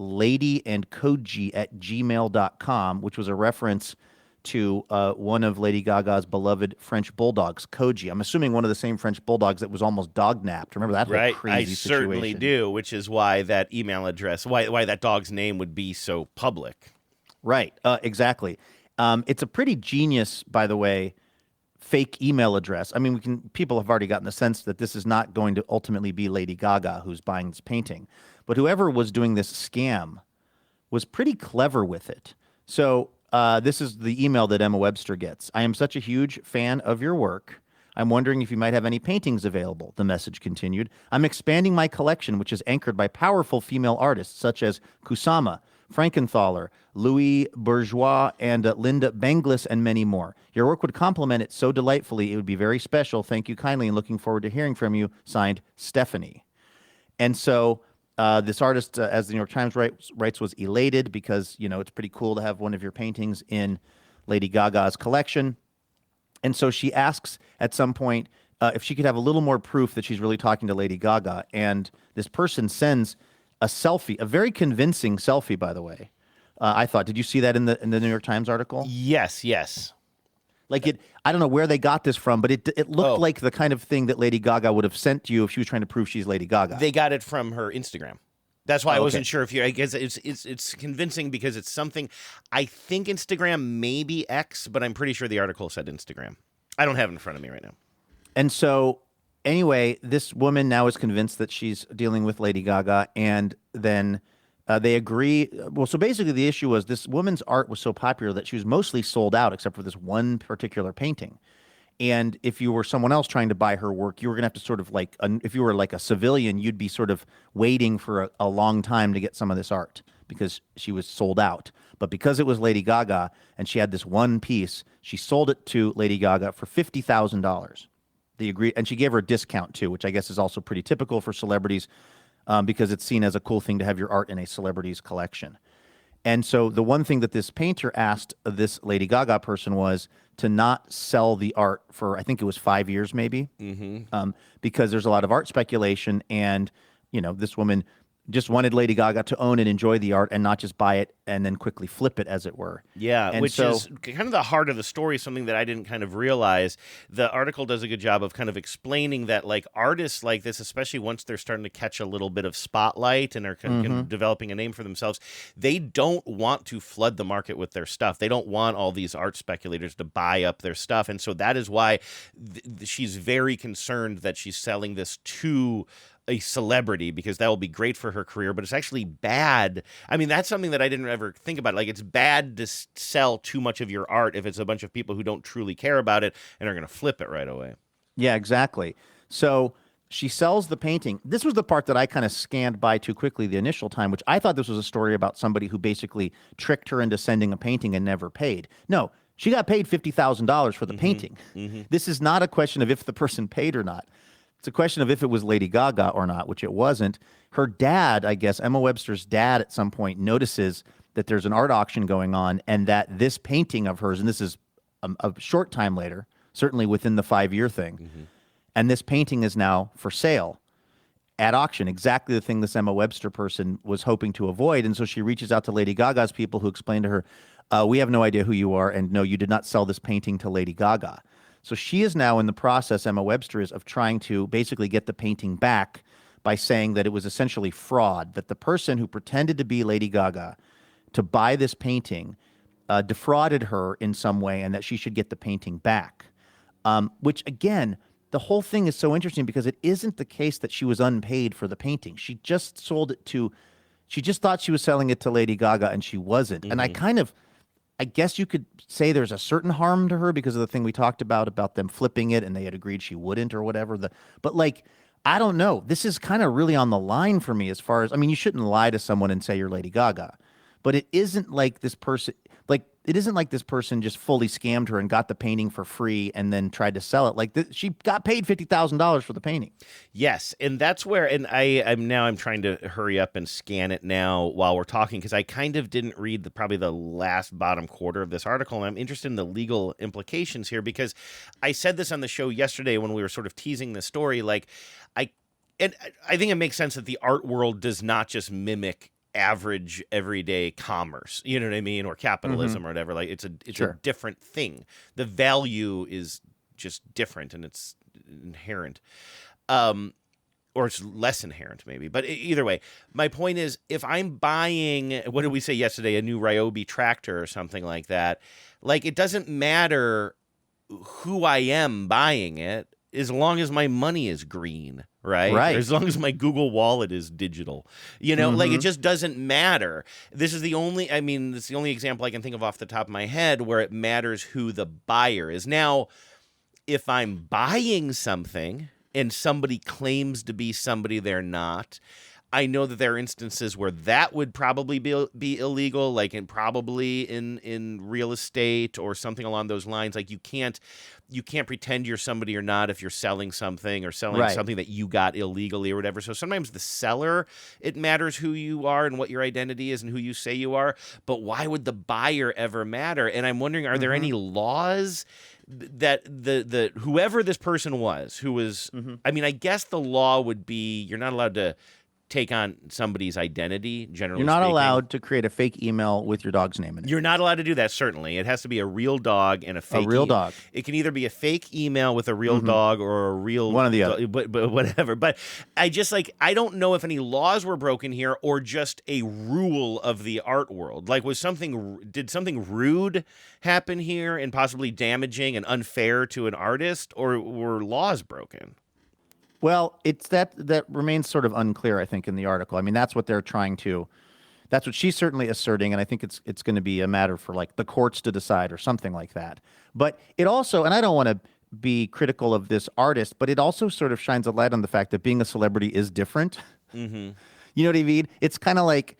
ladyandkoji@gmail.com, which was a reference to one of Lady Gaga's beloved French bulldogs, Koji. I'm assuming one of the same French bulldogs that was almost dog-napped. Remember that whole crazy situation? I certainly do, which is why that email address, why that dog's name would be so public. Right, exactly. It's a pretty genius, by the way, fake email address. I mean, people have already gotten the sense that this is not going to ultimately be Lady Gaga who's buying this painting. But whoever was doing this scam was pretty clever with it. So this is the email that Emma Webster gets. I am such a huge fan of your work. I'm wondering if you might have any paintings available. The message continued. I'm expanding my collection, which is anchored by powerful female artists such as Kusama, Frankenthaler, Louis Bourgeois, and Linda Benglis, and many more. Your work would complement it so delightfully. It would be very special. Thank you kindly, and looking forward to hearing from you. Signed, Stephanie. And so this artist, as the New York Times writes, was elated because, it's pretty cool to have one of your paintings in Lady Gaga's collection. And so she asks at some point if she could have a little more proof that she's really talking to Lady Gaga. And this person sends a selfie, a very convincing selfie, by the way. I thought, did you see that in the New York Times article? Yes. Like I don't know where they got this from, but it looked like the kind of thing that Lady Gaga would have sent to you if she was trying to prove she's Lady Gaga. They got it from her Instagram. That's why I wasn't sure if I guess it's convincing because it's something. I think Instagram, maybe X, but I'm pretty sure the article said Instagram. I don't have it in front of me right now. And so anyway, this woman now is convinced that she's dealing with Lady Gaga, and then they agree. Well, so basically the issue was this woman's art was so popular that she was mostly sold out except for this one particular painting. And if you were someone else trying to buy her work, you were going to have to sort of like, if you were like a civilian, you'd be sort of waiting for a long time to get some of this art because she was sold out. But because it was Lady Gaga and she had this one piece, she sold it to Lady Gaga for $50,000. They agreed, and she gave her a discount too, which I guess is also pretty typical for celebrities because it's seen as a cool thing to have your art in a celebrity's collection. And so the one thing that this painter asked this Lady Gaga person was to not sell the art for, I think it was 5 years maybe, because there's a lot of art speculation. And, you know, this woman just wanted Lady Gaga to own and enjoy the art and not just buy it and then quickly flip it, as it were. Yeah, and which is kind of the heart of the story, something that I didn't kind of realize. The article does a good job of kind of explaining that, like, artists like this, especially once they're starting to catch a little bit of spotlight and are kind of developing a name for themselves, they don't want to flood the market with their stuff. They don't want all these art speculators to buy up their stuff. And so that is why she's very concerned that she's selling this to a celebrity, because that will be great for her career, but it's actually bad. I mean, that's something that I didn't ever think about. Like, it's bad to sell too much of your art if it's a bunch of people who don't truly care about it and are going to flip it right away. Yeah, exactly. So she sells the painting. This was the part that I kind of scanned by too quickly the initial time, which I thought this was a story about somebody who basically tricked her into sending a painting and never paid. No, she got paid $50,000 for the painting. This is not a question of if the person paid or not. It's a question of if it was Lady Gaga or not, which it wasn't. Her dad, I guess, Emma Webster's dad, at some point notices that there's an art auction going on and that this painting of hers, and this is a short time later, certainly within the 5-year thing, and this painting is now for sale at auction, exactly the thing this Emma Webster person was hoping to avoid. And so she reaches out to Lady Gaga's people, who explain to her, we have no idea who you are, and no, you did not sell this painting to Lady Gaga. So she is now in the process, Emma Webster is, of trying to basically get the painting back by saying that it was essentially fraud, that the person who pretended to be Lady Gaga to buy this painting defrauded her in some way, and that she should get the painting back. Which, again, the whole thing is so interesting because it isn't the case that she was unpaid for the painting. She just sold it to, she just thought she was selling it to Lady Gaga, and she wasn't. And I guess you could say there's a certain harm to her because of the thing we talked about them flipping it, and they had agreed she wouldn't or whatever. But like, I don't know. This is kind of really on the line for me as far as, I mean, you shouldn't lie to someone and say you're Lady Gaga, but it isn't like this person, just fully scammed her and got the painting for free and then tried to sell it. Like, she got paid $50,000 for the painting. Yes, and that's where, and I'm trying to hurry up and scan it now while we're talking, because I kind of didn't read probably the last bottom quarter of this article, and I'm interested in the legal implications here, because I said this on the show yesterday when we were sort of teasing this story. Like, I think it makes sense that the art world does not just mimic average everyday commerce, you know what I mean, or capitalism or whatever. Like, it's a different thing. The value is just different, and it's inherent, or it's less inherent maybe. But either way, my point is, if I'm buying, what did we say yesterday, a new Ryobi tractor or something like that, like, it doesn't matter who I am buying it, as long as my money is green, right? Or as long as my Google Wallet is digital, you know, like, it just doesn't matter. This is the only example I can think of off the top of my head where it matters who the buyer is. Now, if I'm buying something and somebody claims to be somebody they're not, I know that there are instances where that would probably be illegal, like probably in real estate or something along those lines. Like, you can't pretend you're somebody or not if you're selling something or selling something that you got illegally or whatever. So sometimes the seller, it matters who you are and what your identity is and who you say you are. But why would the buyer ever matter? And I'm wondering, are there any laws that the whoever this person was, who was, I mean, I guess the law would be you're not allowed to take on somebody's identity, generally You're not speaking. allowed to create a fake email with your dog's name in it. You're not allowed to do that, certainly. It has to be a real dog and a fake... A real dog. It can either be a fake email with a real dog or a real... One or the other. But whatever. But I don't know if any laws were broken here or just a rule of the art world. Like, did something rude happen here and possibly damaging and unfair to an artist, or were laws broken? Well, it's that remains sort of unclear, I think, in the article. I mean, that's what they're trying to. That's what she's certainly asserting, and I think it's going to be a matter for like the courts to decide or something like that. But it also, and I don't want to be critical of this artist, but it also sort of shines a light on the fact that being a celebrity is different. Mm-hmm. You know what I mean? It's kind of like,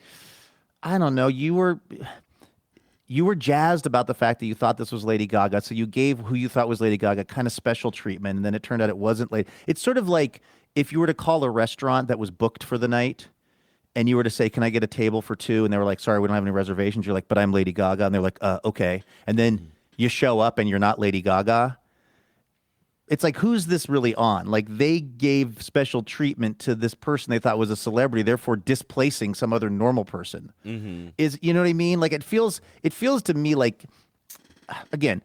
I don't know, you were jazzed about the fact that you thought this was Lady Gaga, so you gave who you thought was Lady Gaga kind of special treatment, and then it turned out it wasn't Lady. It's sort of like if you were to call a restaurant that was booked for the night, and you were to say, "Can I get a table for two?" and they were like, "Sorry, we don't have any reservations." You're like, "But I'm Lady Gaga," and they're like, "Okay." And then you show up and you're not Lady Gaga. It's like, who's this really on? Like, they gave special treatment to this person they thought was a celebrity, therefore displacing some other normal person. Mm-hmm. You know what I mean? Like, it feels to me like, again,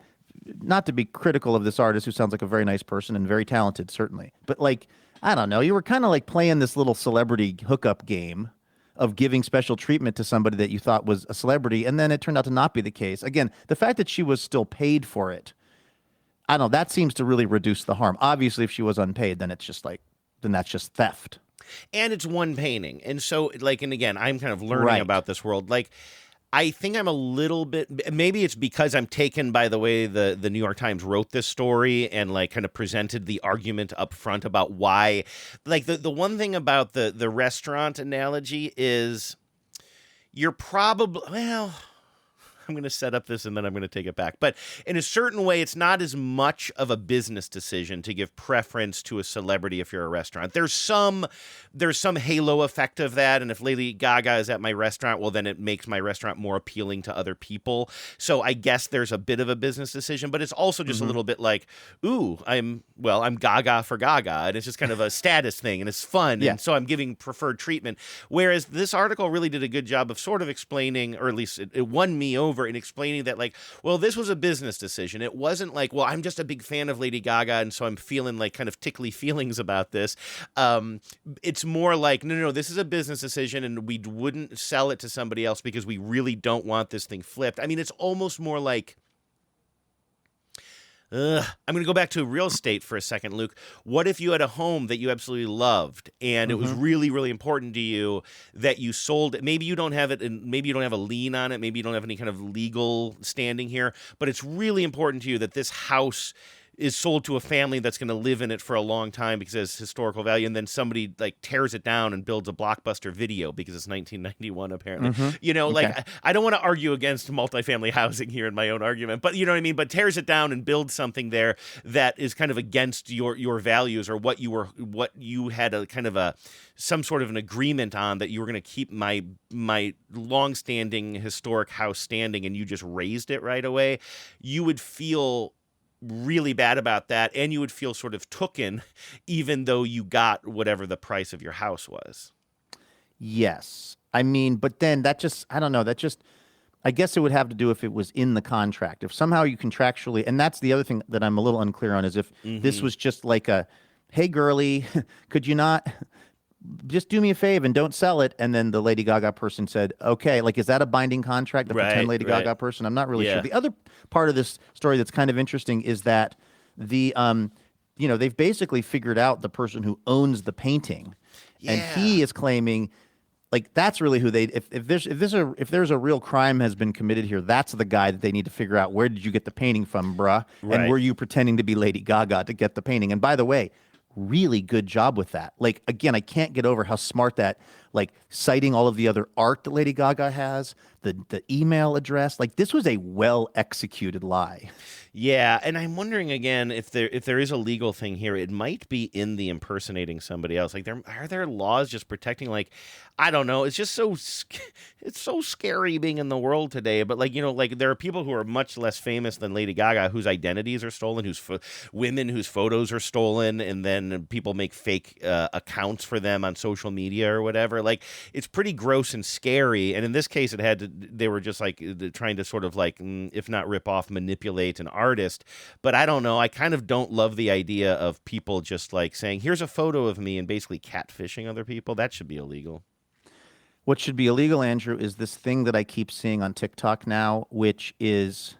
not to be critical of this artist who sounds like a very nice person and very talented, certainly, but like, I don't know, you were kind of like playing this little celebrity hookup game of giving special treatment to somebody that you thought was a celebrity, and then it turned out to not be the case. Again, the fact that she was still paid for it, I don't know, that seems to really reduce the harm. Obviously, if she was unpaid, then it's just like, then that's just theft. And it's one painting. And so, like, and again, I'm kind of learning about this world. Like, I think I'm a little bit, maybe it's because I'm taken by the way the New York Times wrote this story and like kind of presented the argument up front about why, like the one thing about the restaurant analogy is you're probably, well, I'm going to set up this and then I'm going to take it back. But in a certain way, it's not as much of a business decision to give preference to a celebrity if you're a restaurant. There's some halo effect of that. And if Lady Gaga is at my restaurant, well, then it makes my restaurant more appealing to other people. So I guess there's a bit of a business decision, but it's also just a little bit like, ooh, I'm Gaga for Gaga. And it's just kind of a status thing and it's fun. Yeah. And so I'm giving preferred treatment. Whereas this article really did a good job of sort of explaining, or at least it won me over in explaining that, like, well, this was a business decision. It wasn't like, well, I'm just a big fan of Lady Gaga, and so I'm feeling like kind of tickly feelings about this. It's more like, no, this is a business decision, and we wouldn't sell it to somebody else because we really don't want this thing flipped. I mean, it's almost more like, I'm going to go back to real estate for a second, Luke. What if you had a home that you absolutely loved and it was really, really important to you that you sold it? Maybe you don't have it, and maybe you don't have a lien on it. Maybe you don't have any kind of legal standing here, but it's really important to you that this house is sold to a family that's going to live in it for a long time because it has historical value, and then somebody like tears it down and builds a Blockbuster Video because it's 1991 apparently. You know, like I don't want to argue against multifamily housing here in my own argument, but you know what I mean? But tears it down and builds something there that is kind of against your values or what you had a kind of some sort of an agreement on, that you were going to keep my long-standing historic house standing, and you just raised it right away. You would feel really bad about that, and you would feel sort of tooken even though you got whatever the price of your house was. Yes. I mean, but then that just, I don't know, I guess it would have to do if it was in the contract. If somehow you contractually, and that's the other thing that I'm a little unclear on, is if this was just like a, hey, girly, could you not just do me a favor and don't sell it? And then the Lady Gaga person said, okay, like, is that a binding contract? The pretend Lady Gaga person? I'm not really sure. The other part of this story that's kind of interesting is that they've basically figured out the person who owns the painting, and he is claiming, like, that's really who if there's a real crime has been committed here, that's the guy that they need to figure out. Where did you get the painting from, bruh? And were you pretending to be Lady Gaga to get the painting? And by the way, really good job with that. Like, again, I can't get over how smart that, like, citing all of the other art that Lady Gaga has, the email address, like, this was a well-executed lie. Yeah, and I'm wondering again if there is a legal thing here. It might be in the impersonating somebody else. Like, are there laws just protecting, like, I don't know. It's just it's so scary being in the world today. But like, you know, like, there are people who are much less famous than Lady Gaga whose identities are stolen, women whose photos are stolen, and then people make fake accounts for them on social media or whatever. Like, it's pretty gross and scary. And in this case, they were just like trying to sort of like, if not rip off, manipulate an artist. But I don't know. I kind of don't love the idea of people just like saying, here's a photo of me, and basically catfishing other people. That should be illegal. What should be illegal, Andrew, is this thing that I keep seeing on TikTok now, which is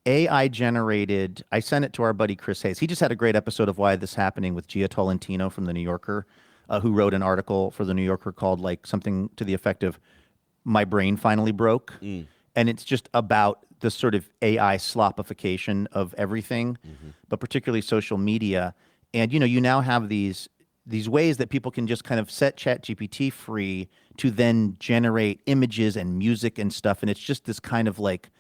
AI generated. I sent it to our buddy Chris Hayes. He just had a great episode of Why This Happening with Gia Tolentino from the New Yorker, who wrote an article for the New Yorker called like something to the effect of "My Brain Finally Broke," and it's just about the sort of AI slopification of everything, but particularly social media. And you now have these ways that people can just kind of set ChatGPT free to then generate images and music and stuff, and it's just this kind of like.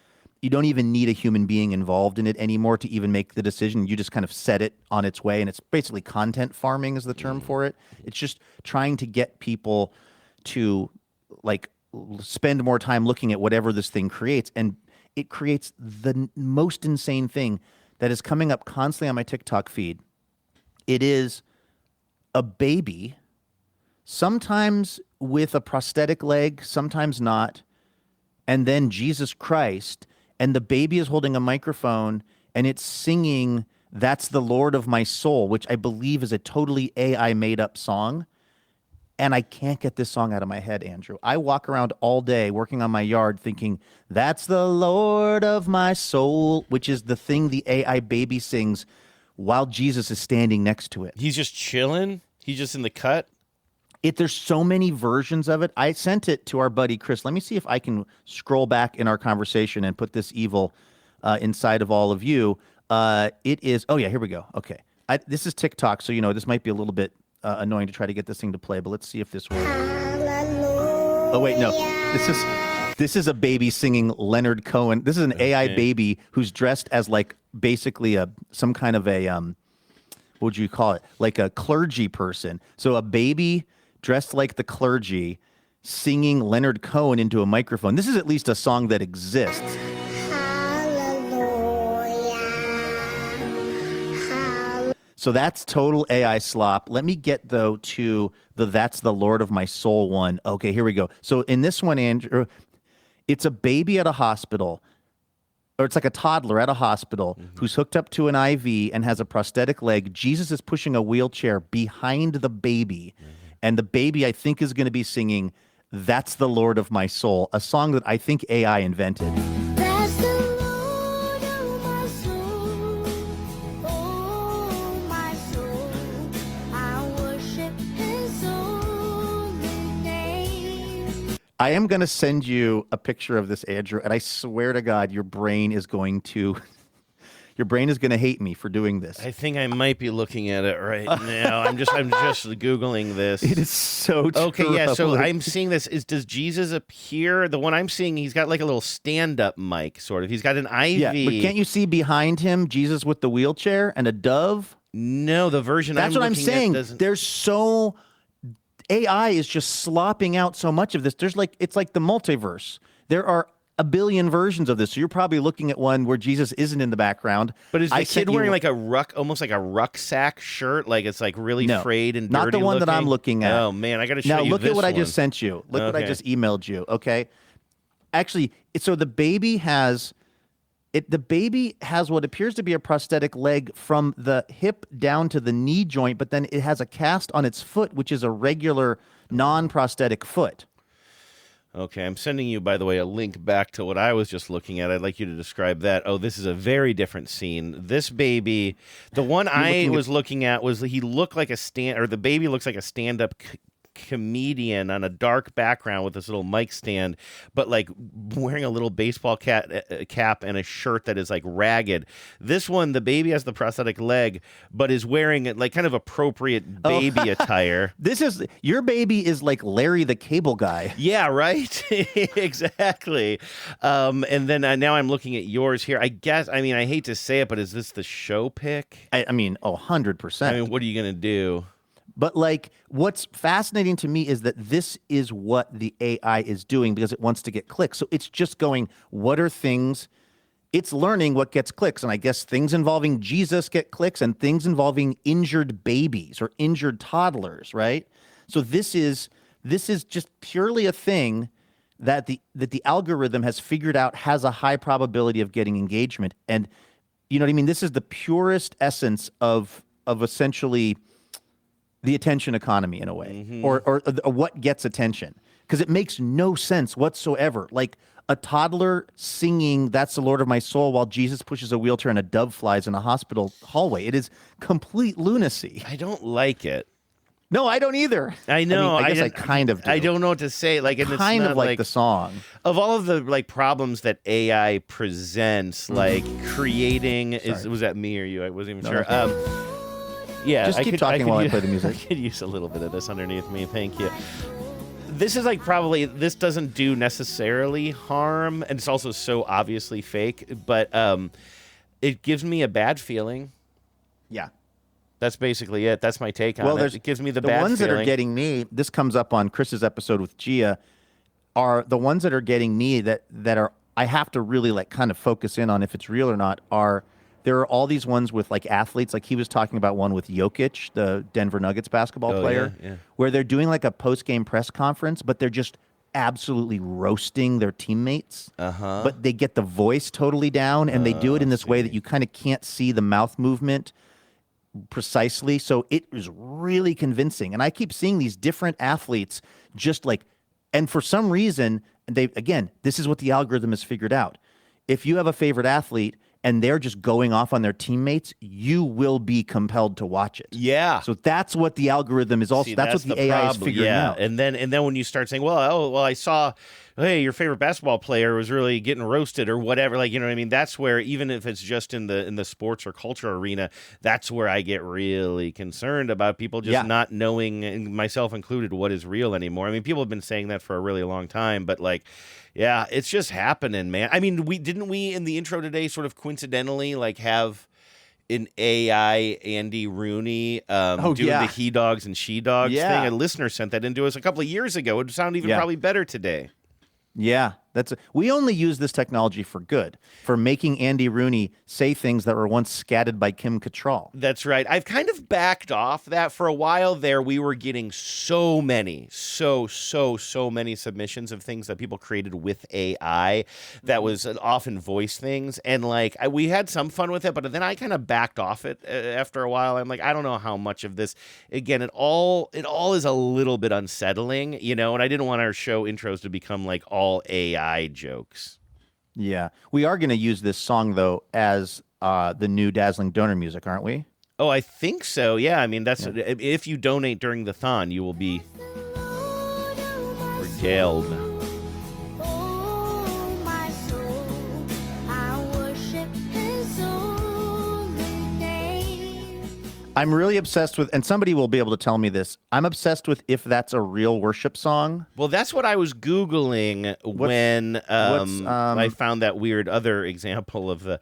You don't even need a human being involved in it anymore to even make the decision. You just kind of set it on its way, and it's basically content farming is the term for it. It's just trying to get people to like spend more time looking at whatever this thing creates, and it creates the most insane thing that is coming up constantly on my TikTok feed. It is a baby, sometimes with a prosthetic leg, sometimes not, and then Jesus Christ. And the baby is holding a microphone and it's singing "That's the Lord of My Soul," which I believe is a totally AI made up song. And I can't get this song out of my head, Andrew. I walk around all day working on my yard thinking, "That's the Lord of my soul," which is the thing the AI baby sings while Jesus is standing next to it. He's just chilling? He's just in the cut? There's so many versions of it. I sent it to our buddy Chris. Let me see if I can scroll back in our conversation and put this evil inside of all of you. It is. Oh yeah, here we go. Okay, this is TikTok, so this might be a little bit annoying to try to get this thing to play, but let's see if this works. Oh wait, no. This is a baby singing Leonard Cohen. This is an AI baby who's dressed as like basically some kind of a what would you call it? Like a clergy person. So a baby dressed like the clergy, singing Leonard Cohen into a microphone. This is at least a song that exists. So that's total AI slop. Let me get, though, to the "That's the Lord of My Soul" one. Okay, here we go. So in this one, Andrew, it's a baby at a hospital, or it's like a toddler at a hospital who's hooked up to an IV and has a prosthetic leg. Jesus is pushing a wheelchair behind the baby. And the baby, I think, is going to be singing "That's the Lord of My Soul," a song that I think AI invented. That's the Lord of my soul, oh my soul. I worship His holy name. I am going to send you a picture of this, Andrew, and I swear to God, your brain is going to hate me for doing this. I think I might be looking at it right now. I'm just Googling this. It is so true. Okay, yeah, so I'm seeing this. Does Jesus appear? The one I'm seeing, he's got like a little stand-up mic, sort of. He's got an IV. Yeah, but can't you see behind him Jesus with the wheelchair and a dove? No, the version That's I'm what I'm looking at saying. doesn't. There's so... AI is just slopping out so much of this. It's like the multiverse. There are a billion versions of this. So you're probably looking at one where Jesus isn't in the background. But is the kid wearing like almost like a rucksack shirt? Like it's like really frayed and dirty not the one looking? that I'm looking at. Oh man, I got to show you Now look this at what I one. just sent you. Look what I just emailed you. Okay, actually, so the baby has what appears to be a prosthetic leg from the hip down to the knee joint, but then it has a cast on its foot, which is a regular non-prosthetic foot. Okay, I'm sending you, by the way, a link back to what I was just looking at. I'd like you to describe that. Oh, this is a very different scene. This baby, the one I was looking at was he looked like the baby looks like a stand-up comedian on a dark background with this little mic stand, but like wearing a little baseball cap and a shirt that is like ragged. This one, the baby has the prosthetic leg, but is wearing like kind of appropriate baby attire. Your baby is like Larry the Cable Guy. Yeah, right. Exactly. And then now I'm looking at yours here. I hate to say it, but is this the show pick? 100%. I mean, what are you gonna do? But like, what's fascinating to me is that this is what the AI is doing because it wants to get clicks. So it's just going, what are things? It's learning what gets clicks. And I guess things involving Jesus get clicks and things involving injured babies or injured toddlers, right? So this is just purely a thing that the algorithm has figured out has a high probability of getting engagement. And you know what I mean? This is the purest essence of essentially the attention economy in a way, or what gets attention, because it makes no sense whatsoever. Like a toddler singing "That's the Lord of My Soul" while Jesus pushes a wheelchair and a dove flies in a hospital hallway. It is complete lunacy. I don't like it. No, I don't either. I know. I guess I kind of do. I don't know what to say. Like, and kind it's of not like the song. Of all of the like problems that AI presents, like creating was that me or you? I wasn't even sure. Yeah, just keep talking while I play the music. I could use a little bit of this underneath me. Thank you. This is like this doesn't do necessarily harm, and it's also so obviously fake, but it gives me a bad feeling. Yeah. That's basically it. That's my take on it. It gives me the bad ones feeling. that are getting me, this comes up on Chris's episode with Gia, are the ones that are getting me that are, I have to really like kind of focus in on if it's real or not, there are all these ones with like athletes, like he was talking about one with Jokic, the Denver Nuggets basketball player, where they're doing like a post-game press conference, but they're just absolutely roasting their teammates. But they get the voice totally down, and they do it in this way that you kind of can't see the mouth movement precisely. So it was really convincing. And I keep seeing these different athletes just like, and for some reason, this is what the algorithm has figured out. If you have a favorite athlete and they're just going off on their teammates, you will be compelled to watch it. Yeah. So that's what the algorithm is also. That's what the AI is figuring out. And then when you start saying, well, I saw, hey, your favorite basketball player was really getting roasted or whatever, like, you know what I mean? That's where, even if it's just in the sports or culture arena, that's where I get really concerned about people just not knowing, and myself included, what is real anymore. I mean, people have been saying that for a really long time, but like, yeah, it's just happening, man. I mean, didn't we in the intro today sort of coincidentally like have an AI Andy Rooney doing the he dogs and she dogs thing? A listener sent that into us a couple of years ago. It would sound even probably better today. Yeah, we only use this technology for good, for making Andy Rooney say things that were once scattered by Kim Cattrall. That's right. I've kind of backed off that. For a while there, we were getting so many submissions of things that people created with AI that was often voice things. And like, we had some fun with it, but then I kind of backed off it after a while. I'm like, I don't know how much of this, again, it all is a little bit unsettling, you know, and I didn't want our show intros to become like all AI jokes. Yeah. We are going to use this song, though, as the new Dazzling Donor music, aren't we? Oh, I think so. Yeah. I mean, that's if you donate during the thon, you will be regaled. I'm really obsessed with, and somebody will be able to tell me this, I'm obsessed with if that's a real worship song. Well, that's what I was Googling when I found that weird other example of the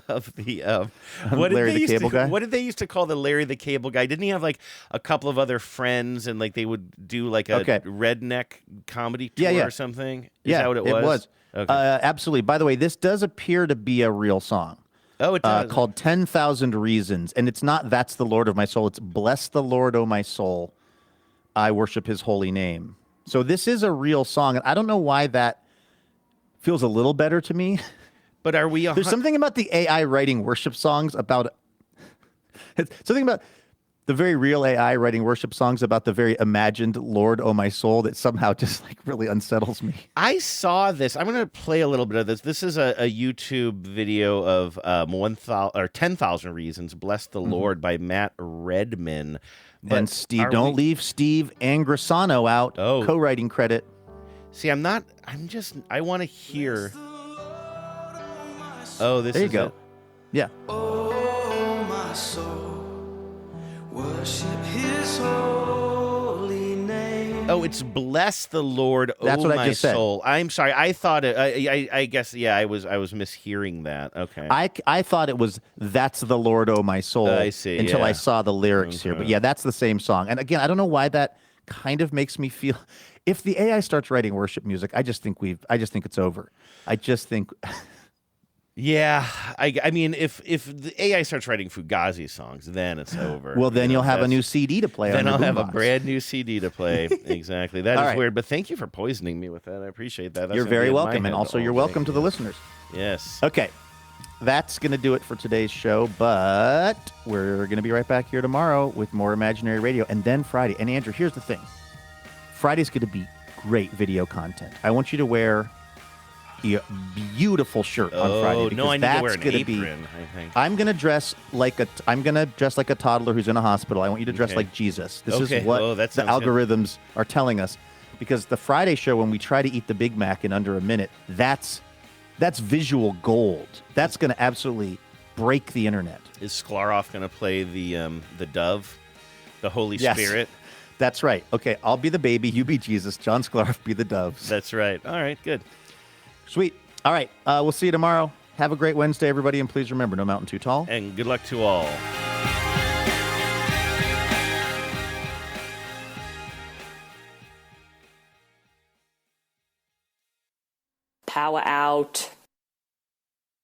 Larry the Cable Guy. What did they used to call the Larry the Cable Guy? Didn't he have like a couple of other friends, and like they would do like a redneck comedy tour or something? Is that what it was? It was. Okay. Absolutely. By the way, this does appear to be a real song. Oh, it does. Called 10,000 Reasons. And it's not "That's the Lord of My Soul." It's "Bless the Lord, O my soul. I worship his holy name." So this is a real song. And I don't know why that feels a little better to me. But are we... There's something about the AI writing worship songs about... something about the very real AI writing worship songs about the very imagined Lord, O my soul, that somehow just like really unsettles me. I saw this. I'm going to play a little bit of this. This is a YouTube video of 10,000 Reasons, Bless the Lord by Matt Redman. But and Steve, don't leave Steve Angrisano out. Co-writing credit. See, I want to hear. Oh, this there you is go. It. Yeah. Oh, my soul. Worship his holy name. Oh, it's "Bless the Lord, That's oh what my I just said. soul." I'm sorry. I thought it. I guess. Yeah, I was mishearing that. Okay. I thought it was "That's the Lord, oh my soul." I see. Until I saw the lyrics here, but yeah, that's the same song. And again, I don't know why that kind of makes me feel. If the AI starts writing worship music, I just think it's over. I just think. Yeah, I mean, if the AI starts writing Fugazi songs, then it's over. Well, then you'll have a new CD to play. Then on I'll have a boombox. brand new CD to play. Exactly. That All is right. weird, but thank you for poisoning me with that. I appreciate that. That's You're gonna very be in my welcome, head and also all you're day. welcome to the listeners. Yes. Okay, that's going to do it for today's show, but we're going to be right back here tomorrow with more Imaginary Radio, and then Friday. And Andrew, here's the thing. Friday's going to be great video content. I want you to wear beautiful shirt on Friday. Because no, I need that's to wear an gonna apron, I think. I'm gonna dress like a toddler who's in a hospital. I want you to dress like Jesus. This is what that the sounds good. algorithms are telling us. Because the Friday show, when we try to eat the Big Mac in under a minute, that's visual gold. That's going to absolutely break the internet. Is Sklarov going to play the dove, the Holy Spirit? That's right. Okay, I'll be the baby, you be Jesus, John Sklarov be the doves. That's right. All right, good. Sweet. All right, we'll see you tomorrow. Have a great Wednesday, everybody, and please remember, no mountain too tall. And good luck to all. Power out.